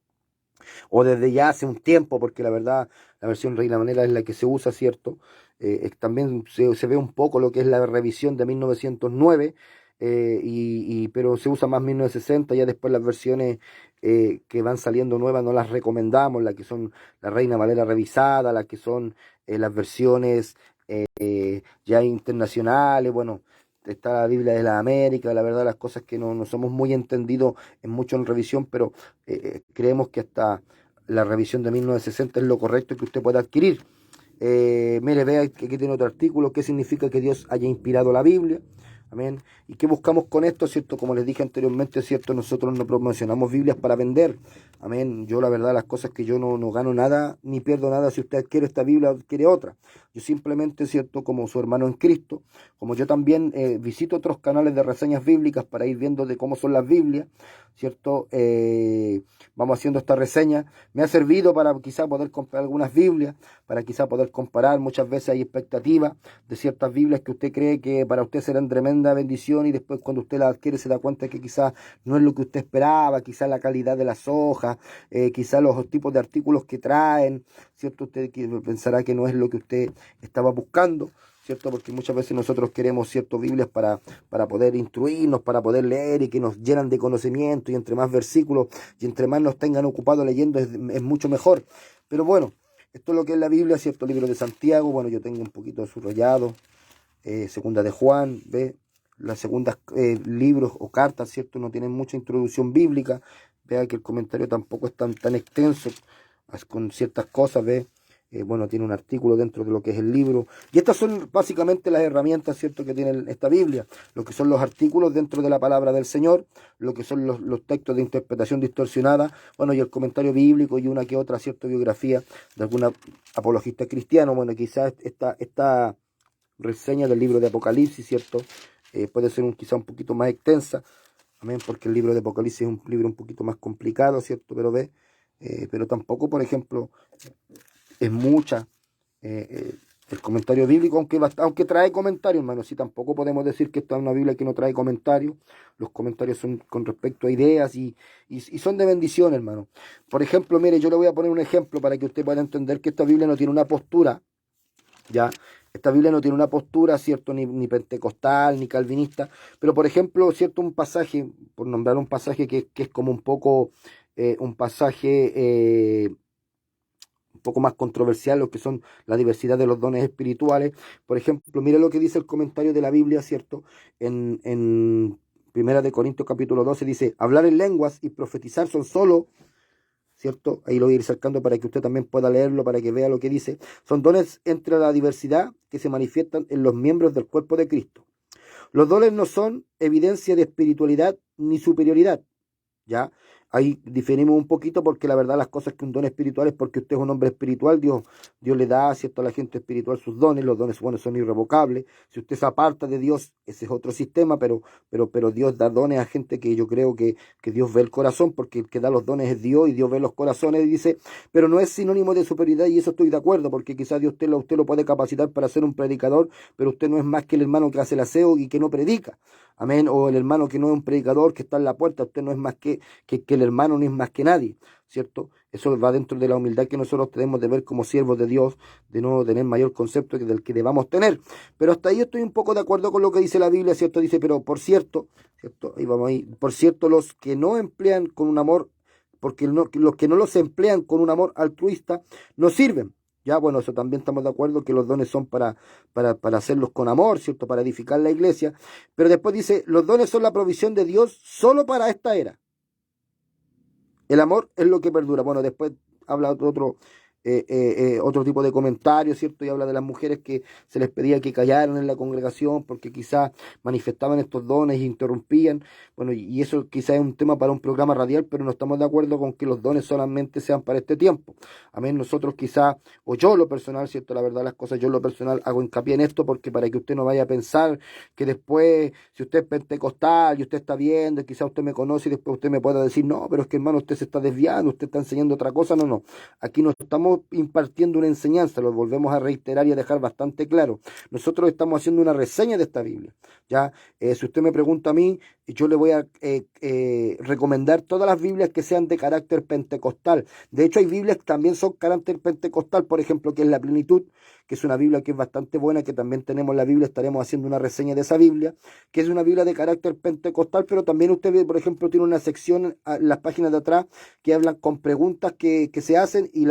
o desde ya hace un tiempo, porque la verdad la versión Reina Valera es la que se usa, ¿cierto? También se ve un poco lo que es la revisión de 1909, pero se usa más 1960, ya después las versiones que van saliendo nuevas no las recomendamos, las que son la Reina Valera revisada, las que son las versiones ya internacionales, bueno, está la Biblia de la América, la verdad las cosas que no somos muy entendidos en mucho en revisión, pero creemos que hasta la revisión de 1960 es lo correcto que usted pueda adquirir. Mire, vea que aquí tiene otro artículo, qué significa que Dios haya inspirado la Biblia. Amén. ¿Y qué buscamos con esto? ¿Cierto? Como les dije anteriormente, ¿cierto? Nosotros no promocionamos Biblias para vender. Amén. Yo la verdad las cosas que yo no gano nada ni pierdo nada si usted adquiere esta Biblia o adquiere otra. Yo simplemente, ¿cierto? Como su hermano en Cristo, como yo también visito otros canales de reseñas bíblicas para ir viendo de cómo son las Biblias, ¿cierto? Vamos haciendo esta reseña. Me ha servido para quizá poder comprar algunas Biblias, para quizá poder comparar. Muchas veces hay expectativas de ciertas Biblias que usted cree que para usted serán tremenda bendición y después cuando usted las adquiere se da cuenta que quizás no es lo que usted esperaba, quizás la calidad de las hojas, quizás los tipos de artículos que traen, ¿cierto? Usted pensará que no es lo que usted estaba buscando, ¿cierto? Porque muchas veces nosotros queremos, ¿cierto?, Biblias para poder instruirnos, para poder leer y que nos llenan de conocimiento, y entre más versículos y entre más nos tengan ocupados leyendo es mucho mejor. Pero bueno, esto es lo que es la Biblia, ¿cierto? El libro de Santiago, bueno, yo tengo un poquito de subrayado, segunda de Juan, ¿ve? Las segundas libros o cartas, ¿cierto? No tienen mucha introducción bíblica, vea que el comentario tampoco es tan extenso con ciertas cosas, ¿ve? Bueno, tiene un artículo dentro de lo que es el libro. Y estas son básicamente las herramientas, ¿cierto?, que tiene esta Biblia. Lo que son los artículos dentro de la palabra del Señor, lo que son los textos de interpretación distorsionada, bueno, y el comentario bíblico y una que otra, ¿cierto?, biografía de alguna apologista cristiano. Bueno, quizás esta reseña del libro de Apocalipsis, ¿cierto?, puede ser quizá un poquito más extensa, amén, porque el libro de Apocalipsis es un libro un poquito más complicado, ¿cierto?, pero tampoco, por ejemplo, es mucha el comentario bíblico, aunque trae comentarios, hermano. Sí, tampoco podemos decir que esta es una Biblia que no trae comentarios. Los comentarios son con respecto a ideas y son de bendición, hermano. Por ejemplo, mire, yo le voy a poner un ejemplo para que usted pueda entender que esta Biblia no tiene una postura, ¿ya? Esta Biblia no tiene una postura, ¿cierto?, ni pentecostal, ni calvinista, pero por ejemplo, ¿cierto?, un pasaje, por nombrar un pasaje que es como un poco, un pasaje un poco más controversial, lo que son la diversidad de los dones espirituales. Por ejemplo, mire lo que dice el comentario de la Biblia, ¿cierto?, en Primera de Corintios capítulo 12, dice, hablar en lenguas y profetizar son solo, ¿cierto? Ahí lo voy a ir sacando para que usted también pueda leerlo, para que vea lo que dice. Son dones entre la diversidad que se manifiestan en los miembros del cuerpo de Cristo. Los dones no son evidencia de espiritualidad ni superioridad, ¿ya? Ahí diferimos un poquito porque la verdad las cosas que un don espiritual es porque usted es un hombre espiritual, Dios le da, ¿cierto?, a la gente espiritual sus dones, los dones buenos son irrevocables. Si usted se aparta de Dios, ese es otro sistema, pero Dios da dones a gente que yo creo que Dios ve el corazón, porque el que da los dones es Dios y Dios ve los corazones, y dice, pero no es sinónimo de superioridad, y eso estoy de acuerdo, porque quizás Dios usted lo puede capacitar para ser un predicador, pero usted no es más que el hermano que hace el aseo y que no predica, amén, o el hermano que no es un predicador que está en la puerta, usted no es más que el hermano, ni es más que nadie, ¿cierto? Eso va dentro de la humildad que nosotros tenemos de ver como siervos de Dios, de no tener mayor concepto que del que debamos tener. Pero hasta ahí estoy un poco de acuerdo con lo que dice la Biblia, ¿cierto? Dice, pero por cierto, ¿cierto? Ahí vamos ahí. Por cierto, los que no emplean con un amor, porque los que no los emplean con un amor altruista, no sirven. Ya, bueno, eso también estamos de acuerdo, que los dones son para hacerlos con amor, ¿cierto? Para edificar la iglesia. Pero después dice, los dones son la provisión de Dios solo para esta era. El amor es lo que perdura. Bueno, después habla otro tipo de comentarios, ¿cierto? Y habla de las mujeres que se les pedía que callaran en la congregación porque quizás manifestaban estos dones e interrumpían. Bueno, y eso quizás es un tema para un programa radial, pero no estamos de acuerdo con que los dones solamente sean para este tiempo. Amén, nosotros quizás, o yo lo personal, ¿cierto? La verdad las cosas, yo lo personal hago hincapié en esto porque para que usted no vaya a pensar que después, si usted es pentecostal y usted está viendo, quizás usted me conoce y después usted me pueda decir, no, pero es que hermano, usted se está desviando, usted está enseñando otra cosa. No. Aquí no estamos impartiendo una enseñanza, lo volvemos a reiterar y a dejar bastante claro. Nosotros estamos haciendo una reseña de esta Biblia, ¿ya? Si usted me pregunta a mí, yo le voy a recomendar todas las Biblias que sean de carácter pentecostal. De hecho, hay Biblias que también son carácter pentecostal, por ejemplo, que es la Plenitud, que es una Biblia que es bastante buena, que también tenemos la Biblia, estaremos haciendo una reseña de esa Biblia, que es una Biblia de carácter pentecostal, pero también usted ve, por ejemplo, tiene una sección en las páginas de atrás que hablan con preguntas que se hacen y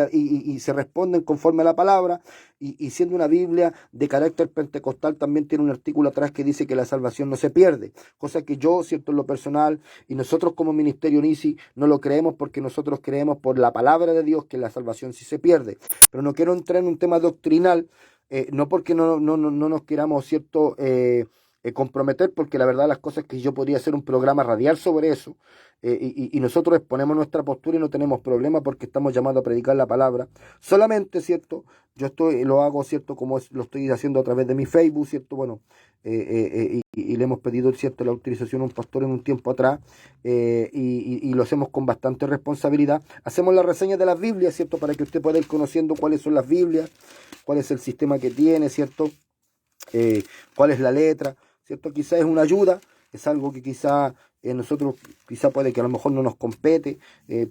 y se responden conforme a la palabra, y siendo una Biblia de carácter pentecostal, también tiene un artículo atrás que dice que la salvación no se pierde, cosa que yo, cierto, en lo personal, y nosotros como Ministerio Nisi no lo creemos, porque nosotros creemos por la palabra de Dios que la salvación sí se pierde. Pero no quiero entrar en un tema doctrinal, no porque no nos queramos, cierto, comprometer, porque la verdad las cosas es que yo podría hacer un programa radial sobre eso, y nosotros exponemos nuestra postura y no tenemos problema, porque estamos llamados a predicar la palabra. Solamente, cierto, lo hago, cierto, como lo estoy haciendo a través de mi Facebook, cierto, bueno, y le hemos pedido, cierto, la autorización a un pastor en un tiempo atrás, y lo hacemos con bastante responsabilidad. Hacemos las reseñas de las Biblias, cierto, para que usted pueda ir conociendo cuáles son las Biblias, cuál es el sistema que tiene, cierto, cuál es la letra, cierto. Quizá es una ayuda, es algo que quizá nosotros, quizá puede que a lo mejor no nos compete,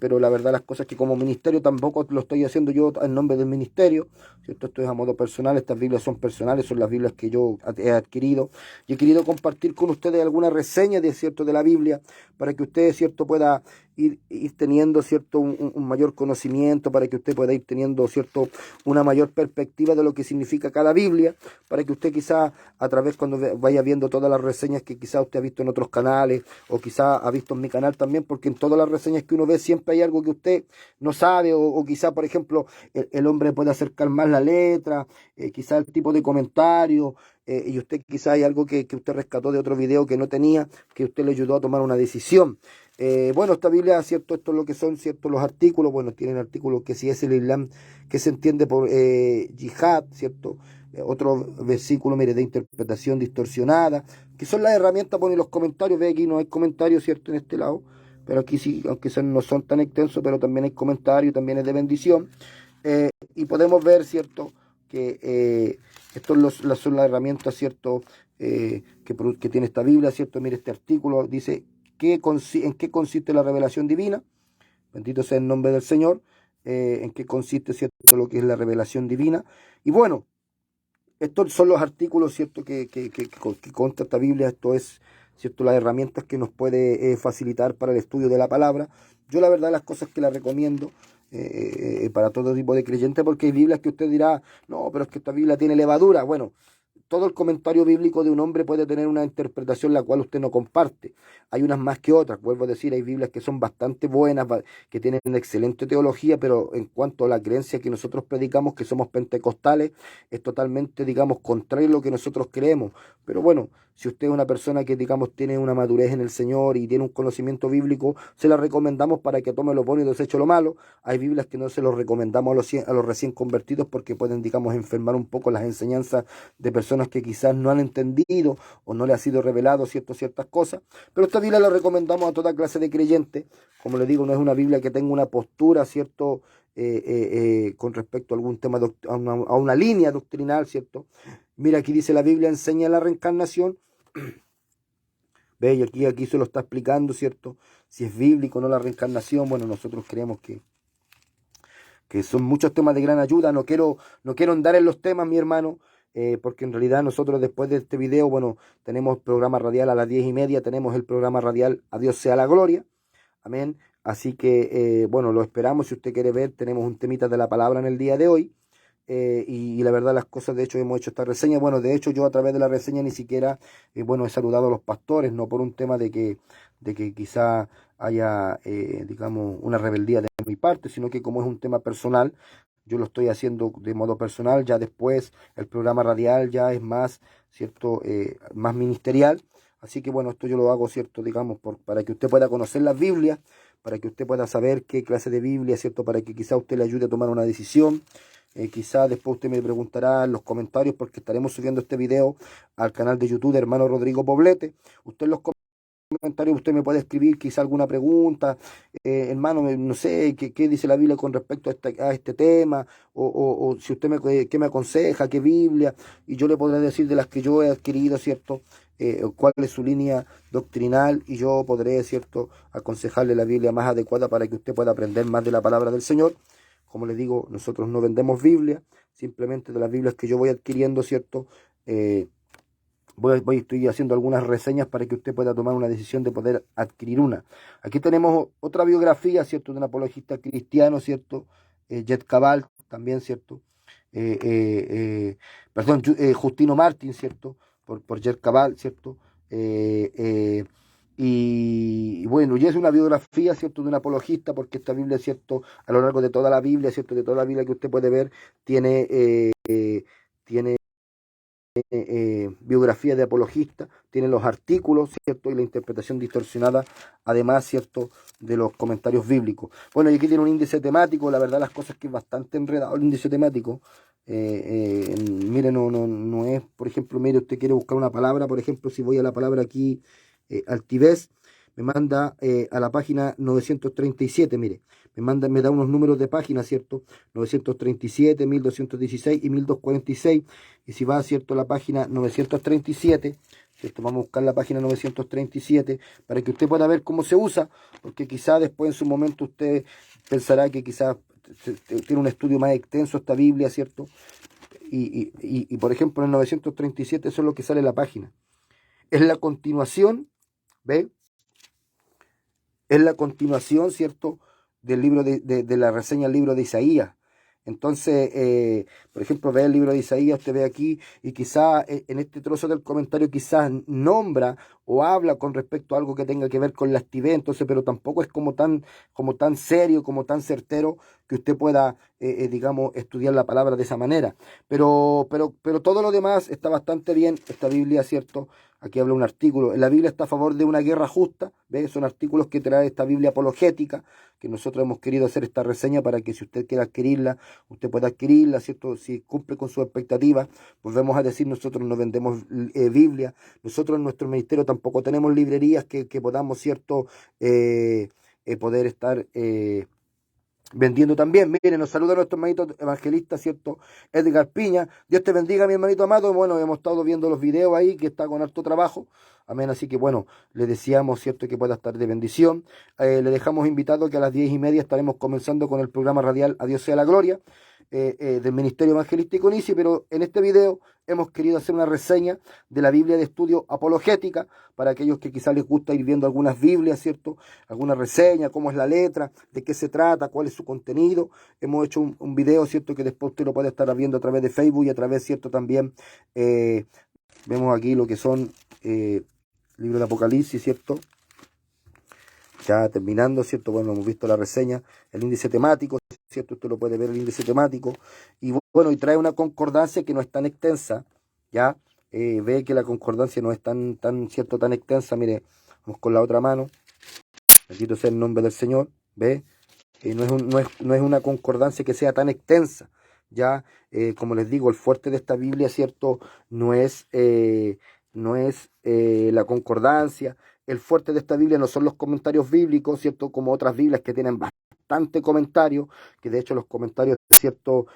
pero la verdad las cosas es que como ministerio tampoco lo estoy haciendo yo en nombre del ministerio, ¿cierto? Esto es a modo personal, estas Biblias son personales, son las Biblias que yo he adquirido, y he querido compartir con ustedes alguna reseña de, cierto, de la Biblia, para que usted, cierto, pueda ir teniendo, cierto, un mayor conocimiento, para que usted pueda ir teniendo, cierto, una mayor perspectiva de lo que significa cada Biblia, para que usted quizá a través, cuando vaya viendo todas las reseñas que quizá usted ha visto en otros canales, o quizá ha visto en mi canal también, porque en todas las reseñas que uno ve siempre hay algo que usted no sabe, o quizá, por ejemplo, el hombre puede acercar más la letra, quizá el tipo de comentario, y usted quizá hay algo que usted rescató de otro video que no tenía, que usted le ayudó a tomar una decisión. Bueno, esta Biblia, cierto, esto es lo que son, cierto, los artículos. Bueno, tienen artículos que si es el Islam, que se entiende por yihad, cierto, otro versículo, mire, de interpretación distorsionada, que son las herramientas. Pone los comentarios, ve aquí no hay comentarios, cierto, en este lado, pero aquí sí, aunque no son tan extensos, pero también hay comentarios, también es de bendición, y podemos ver, cierto, que estos son las herramientas, cierto, que tiene esta Biblia, cierto. Mire, este artículo dice en qué consiste la revelación divina. Bendito sea el nombre del Señor. En qué consiste, cierto, lo que es la revelación divina. Y bueno, estos son los artículos, cierto, que consta esta Biblia. Esto es, cierto, las herramientas que nos puede facilitar para el estudio de la palabra. Yo la verdad las cosas que las recomiendo para todo tipo de creyente, porque hay Biblias que usted dirá, no, pero es que esta Biblia tiene levadura. Bueno, todo el comentario bíblico de un hombre puede tener una interpretación la cual usted no comparte. Hay unas más que otras, vuelvo a decir, hay Biblias que son bastante buenas, que tienen una excelente teología, pero en cuanto a la creencia que nosotros predicamos, que somos pentecostales, es totalmente, digamos, contrario a lo que nosotros creemos. Pero bueno, si usted es una persona que, digamos, tiene una madurez en el Señor y tiene un conocimiento bíblico, se la recomendamos para que tome lo bueno y deseche lo malo. Hay Biblias que no se los recomendamos a los recién convertidos, porque pueden, digamos, enfermar un poco las enseñanzas de personas que quizás no han entendido o no le ha sido revelado ciertas cosas. Pero esta Biblia la recomendamos a toda clase de creyentes. Como le digo, no es una Biblia que tenga una postura, cierto, con respecto a algún tema, a una línea doctrinal, cierto. Mira, aquí dice: la Biblia enseña la reencarnación. Ve, y aquí se lo está explicando, cierto, si es bíblico o no la reencarnación. Bueno, nosotros creemos que son muchos temas de gran ayuda. No quiero andar en los temas, mi hermano, porque en realidad nosotros, después de este video, bueno, tenemos programa radial a las 10:30, tenemos el programa radial A Dios sea la gloria, amén. Así que, bueno, lo esperamos. Si usted quiere ver, tenemos un temita de la palabra en el día de hoy, y la verdad las cosas, de hecho, hemos hecho esta reseña. Bueno, de hecho, yo a través de la reseña ni siquiera, bueno, he saludado a los pastores, no por un tema de que quizá haya, digamos, una rebeldía de mi parte, sino que como es un tema personal, yo lo estoy haciendo de modo personal. Ya después el programa radial ya es más, cierto, más ministerial. Así que bueno, esto yo lo hago, cierto, digamos, para que usted pueda conocer las Biblias, para que usted pueda saber qué clase de Biblia, cierto, para que quizá usted le ayude a tomar una decisión. Quizá después usted me preguntará en los comentarios, porque estaremos subiendo este video al canal de YouTube de hermano Rodrigo Poblete. Usted en los comentarios usted me puede escribir quizá alguna pregunta, hermano, no sé, qué dice la Biblia con respecto a este tema, o si usted qué me aconseja, qué Biblia, y yo le podré decir de las que yo he adquirido, ¿cierto? Cuál es su línea doctrinal, y yo podré, ¿cierto?, aconsejarle la Biblia más adecuada para que usted pueda aprender más de la palabra del Señor. Como les digo, nosotros no vendemos Biblia, simplemente de las Biblias que yo voy adquiriendo, ¿cierto? Estoy haciendo algunas reseñas para que usted pueda tomar una decisión de poder adquirir una. Aquí tenemos otra biografía, ¿cierto?, de un apologista cristiano, ¿cierto? Jet Cabal, también, ¿cierto? Perdón, Justino Martín, ¿cierto? Por Jer Cabal, ¿cierto? Eh, eh, y bueno, y es una biografía, ¿cierto? De un apologista, porque esta Biblia, ¿cierto? A lo largo de toda la Biblia, ¿cierto? De toda la Biblia que usted puede ver, tiene, tiene biografía de apologista, tiene los artículos, ¿cierto? Y la interpretación distorsionada, además, ¿cierto? De los comentarios bíblicos. Bueno, y aquí tiene un índice temático, la verdad las cosas que es bastante enredado el índice temático. Mire, no es, por ejemplo, mire, usted quiere buscar una palabra, por ejemplo, si voy a la palabra aquí, altivez, me manda a la página 937, mire, me da unos números de páginas, ¿cierto? 937, 1216 y 1246. Y si va, ¿cierto? A la página 937, ¿cierto? Vamos a buscar la página 937 para que usted pueda ver cómo se usa, porque quizá después en su momento usted pensará que quizás tiene un estudio más extenso esta Biblia, ¿cierto? Y por ejemplo, en el 937 eso es lo que sale en la página. Es la continuación, ¿ve? Es la continuación, ¿cierto? Del libro de la reseña del libro de Isaías. Entonces, por ejemplo, ve el libro de Isaías, usted ve aquí, y quizá en este trozo del comentario quizás nombra o habla con respecto a algo que tenga que ver con la actividad, entonces, pero tampoco es como tan serio, como tan certero que usted pueda, digamos, estudiar la palabra de esa manera. Pero todo lo demás está bastante bien, esta Biblia, ¿cierto? Aquí habla un artículo. La Biblia está a favor de una guerra justa. ¿Ve? Son artículos que trae esta Biblia apologética, que nosotros hemos querido hacer esta reseña para que si usted quiere adquirirla, usted pueda adquirirla, ¿cierto? Si cumple con sus expectativas, volvemos a decir, nosotros no vendemos Biblia. Nosotros en nuestro ministerio tampoco tenemos librerías que podamos, ¿cierto? Poder estar vendiendo también. Miren, nos saluda nuestro hermanito evangelista, ¿cierto? Edgar Piña. Dios te bendiga, mi hermanito amado. Bueno, hemos estado viendo los videos ahí, que está con harto trabajo. Amén. Así que bueno, le deseamos, ¿cierto?, que pueda estar de bendición. Le dejamos invitado que a las 10:30 estaremos comenzando con el programa radial A Dios sea la gloria, del Ministerio Evangelístico Nisi, pero en este video hemos querido hacer una reseña de la Biblia de estudio apologética para aquellos que quizás les gusta ir viendo algunas Biblias, ¿cierto? Alguna reseña, cómo es la letra, de qué se trata, cuál es su contenido. Hemos hecho un video, ¿cierto?, que después usted lo puede estar viendo a través de Facebook y a través, ¿cierto?, también vemos aquí lo que son libros de Apocalipsis, ¿cierto? Ya terminando, ¿cierto? Bueno, hemos visto la reseña, el índice temático, ¿cierto? Usted lo puede ver, el índice temático. Y bueno, y trae una concordancia que no es tan extensa, ¿ya? Ve que la concordancia no es ¿cierto? Tan extensa. Mire, vamos con la otra mano. Bendito sea el nombre del Señor, ¿ve? No es una concordancia que sea tan extensa, ¿ya? Como les digo, el fuerte de esta Biblia, ¿cierto? No es la concordancia. El fuerte de esta Biblia no son los comentarios bíblicos, ¿cierto? Como otras Biblias que tienen bastante comentario, que de hecho los comentarios, ¿cierto?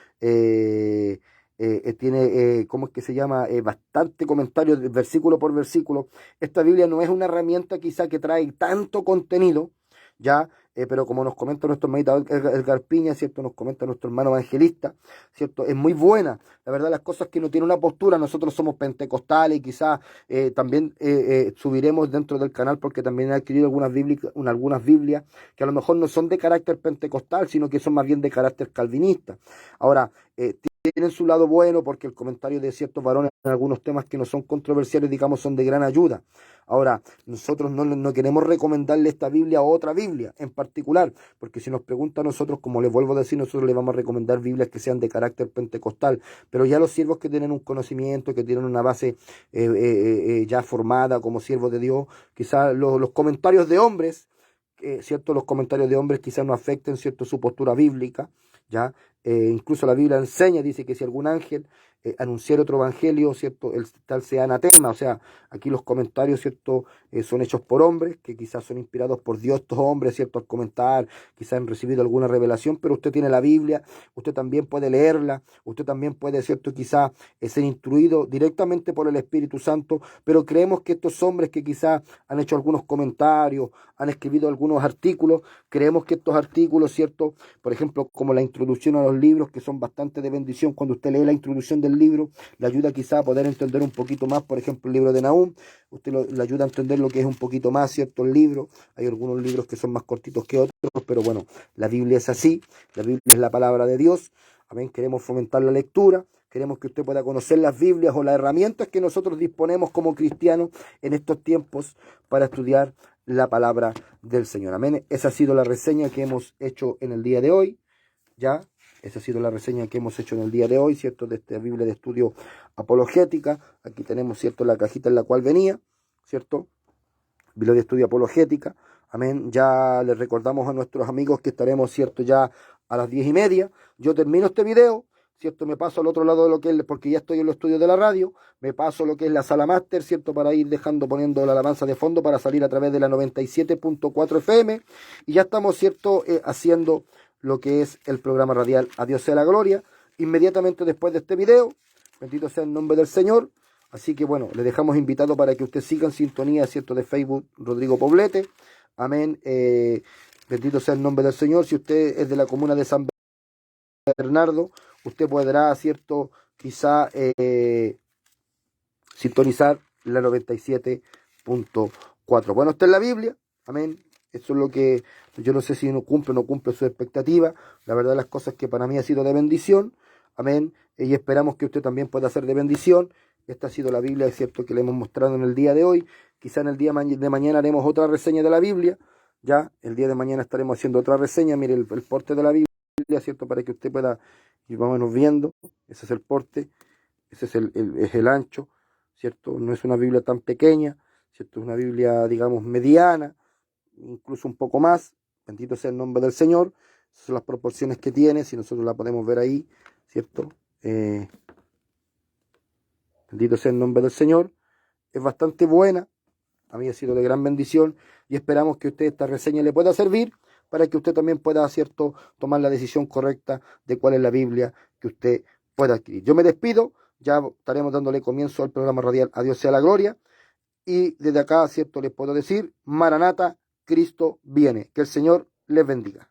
Tiene, ¿cómo es que se llama? Bastante comentario, versículo por versículo. Esta Biblia no es una herramienta quizá que trae tanto contenido, ¿ya? Pero como nos comenta nuestro hermanito Edgar Piña, ¿cierto? Nos comenta nuestro hermano evangelista, ¿cierto? Es muy buena. La verdad, las cosas que no tiene una postura, nosotros somos pentecostales y quizás también subiremos dentro del canal porque también he adquirido algunas Biblias que a lo mejor no son de carácter pentecostal, sino que son más bien de carácter calvinista. Ahora, tienen su lado bueno porque el comentario de ciertos varones en algunos temas que no son controversiales, digamos, son de gran ayuda. Ahora, nosotros no queremos recomendarle esta Biblia a otra Biblia en particular, porque si nos pregunta a nosotros, como les vuelvo a decir, nosotros le vamos a recomendar Biblias que sean de carácter pentecostal, pero ya los siervos que tienen un conocimiento, que tienen una base ya formada como siervos de Dios, quizás los comentarios de hombres, ¿cierto? Los comentarios de hombres quizás no afecten, ¿cierto?, su postura bíblica, ¿ya? Incluso la Biblia enseña, dice que si algún ángel anunciar otro evangelio, ¿cierto?, el tal sea anatema. O sea, aquí los comentarios, ¿cierto?, son hechos por hombres, que quizás son inspirados por Dios estos hombres, ¿cierto?, al comentar, quizás han recibido alguna revelación, pero usted tiene la Biblia, usted también puede leerla, usted también puede, ¿cierto?, quizás ser instruido directamente por el Espíritu Santo, pero creemos que estos hombres que quizás han hecho algunos comentarios, han escrito algunos artículos, creemos que estos artículos, ¿cierto?, por ejemplo, como la introducción a los libros, que son bastante de bendición, cuando usted lee la introducción del libro, le ayuda quizá a poder entender un poquito más, por ejemplo, el libro de Nahum, usted le ayuda a entender lo que es un poquito más, ¿cierto?, el libro. Hay algunos libros que son más cortitos que otros, pero bueno, la Biblia es así, la Biblia es la palabra de Dios. amén, queremos fomentar la lectura, queremos que usted pueda conocer las Biblias o las herramientas que nosotros disponemos como cristianos en estos tiempos para estudiar la palabra del Señor. Amén. Esa ha sido la reseña que hemos hecho en el día de hoy. Ya, esa ha sido la reseña que hemos hecho en el día de hoy, ¿cierto? De esta Biblia de estudio apologética. Aquí tenemos, ¿cierto? La cajita en la cual venía, ¿cierto? Biblia de estudio apologética. Amén. Ya les recordamos a nuestros amigos que estaremos, ¿cierto? Ya a las 10:30. Yo termino este video, ¿cierto? Me paso al otro lado de lo que es, porque ya estoy en los estudios de la radio, me paso lo que es la sala máster, ¿cierto? Para ir poniendo la alabanza de fondo para salir a través de la 97.4 FM. Y ya estamos, ¿cierto? Haciendo lo que es el programa radial A Dios sea la gloria. Inmediatamente después de este video, bendito sea el nombre del Señor. Así que bueno, le dejamos invitado para que usted siga en sintonía, ¿cierto? De Facebook, Rodrigo Poblete. Amén. Bendito sea el nombre del Señor. Si usted es de la comuna de San Bernardo, usted podrá, ¿cierto? Quizá sintonizar la 97.4. Bueno, está en la Biblia. Amén. Eso es lo que yo no sé si no cumple su expectativa. La verdad, las cosas que para mí ha sido de bendición. Amén. Y esperamos que usted también pueda ser de bendición. Esta ha sido la Biblia, es cierto, que le hemos mostrado en el día de hoy. Quizá en el día de mañana haremos otra reseña de la Biblia. Ya, el día de mañana estaremos haciendo otra reseña. Mire el porte de la Biblia, ¿cierto? Para que usted pueda ir más o menos viendo. Ese es el porte. Ese es el ancho, ¿cierto? No es una Biblia tan pequeña, ¿cierto? Es una Biblia, digamos, mediana, incluso un poco más. Bendito sea el nombre del Señor. Esas son las proporciones que tiene, si nosotros la podemos ver ahí, ¿cierto? Bendito sea el nombre del Señor. Es bastante buena. A mí ha sido de gran bendición y esperamos que usted esta reseña le pueda servir para que usted también pueda, ¿cierto?, tomar la decisión correcta de cuál es la Biblia que usted pueda adquirir. Yo me despido. Ya estaremos dándole comienzo al programa radial A Dios sea la gloria. Y desde acá, ¿cierto?, les puedo decir, Maranata, Cristo viene. Que el Señor les bendiga.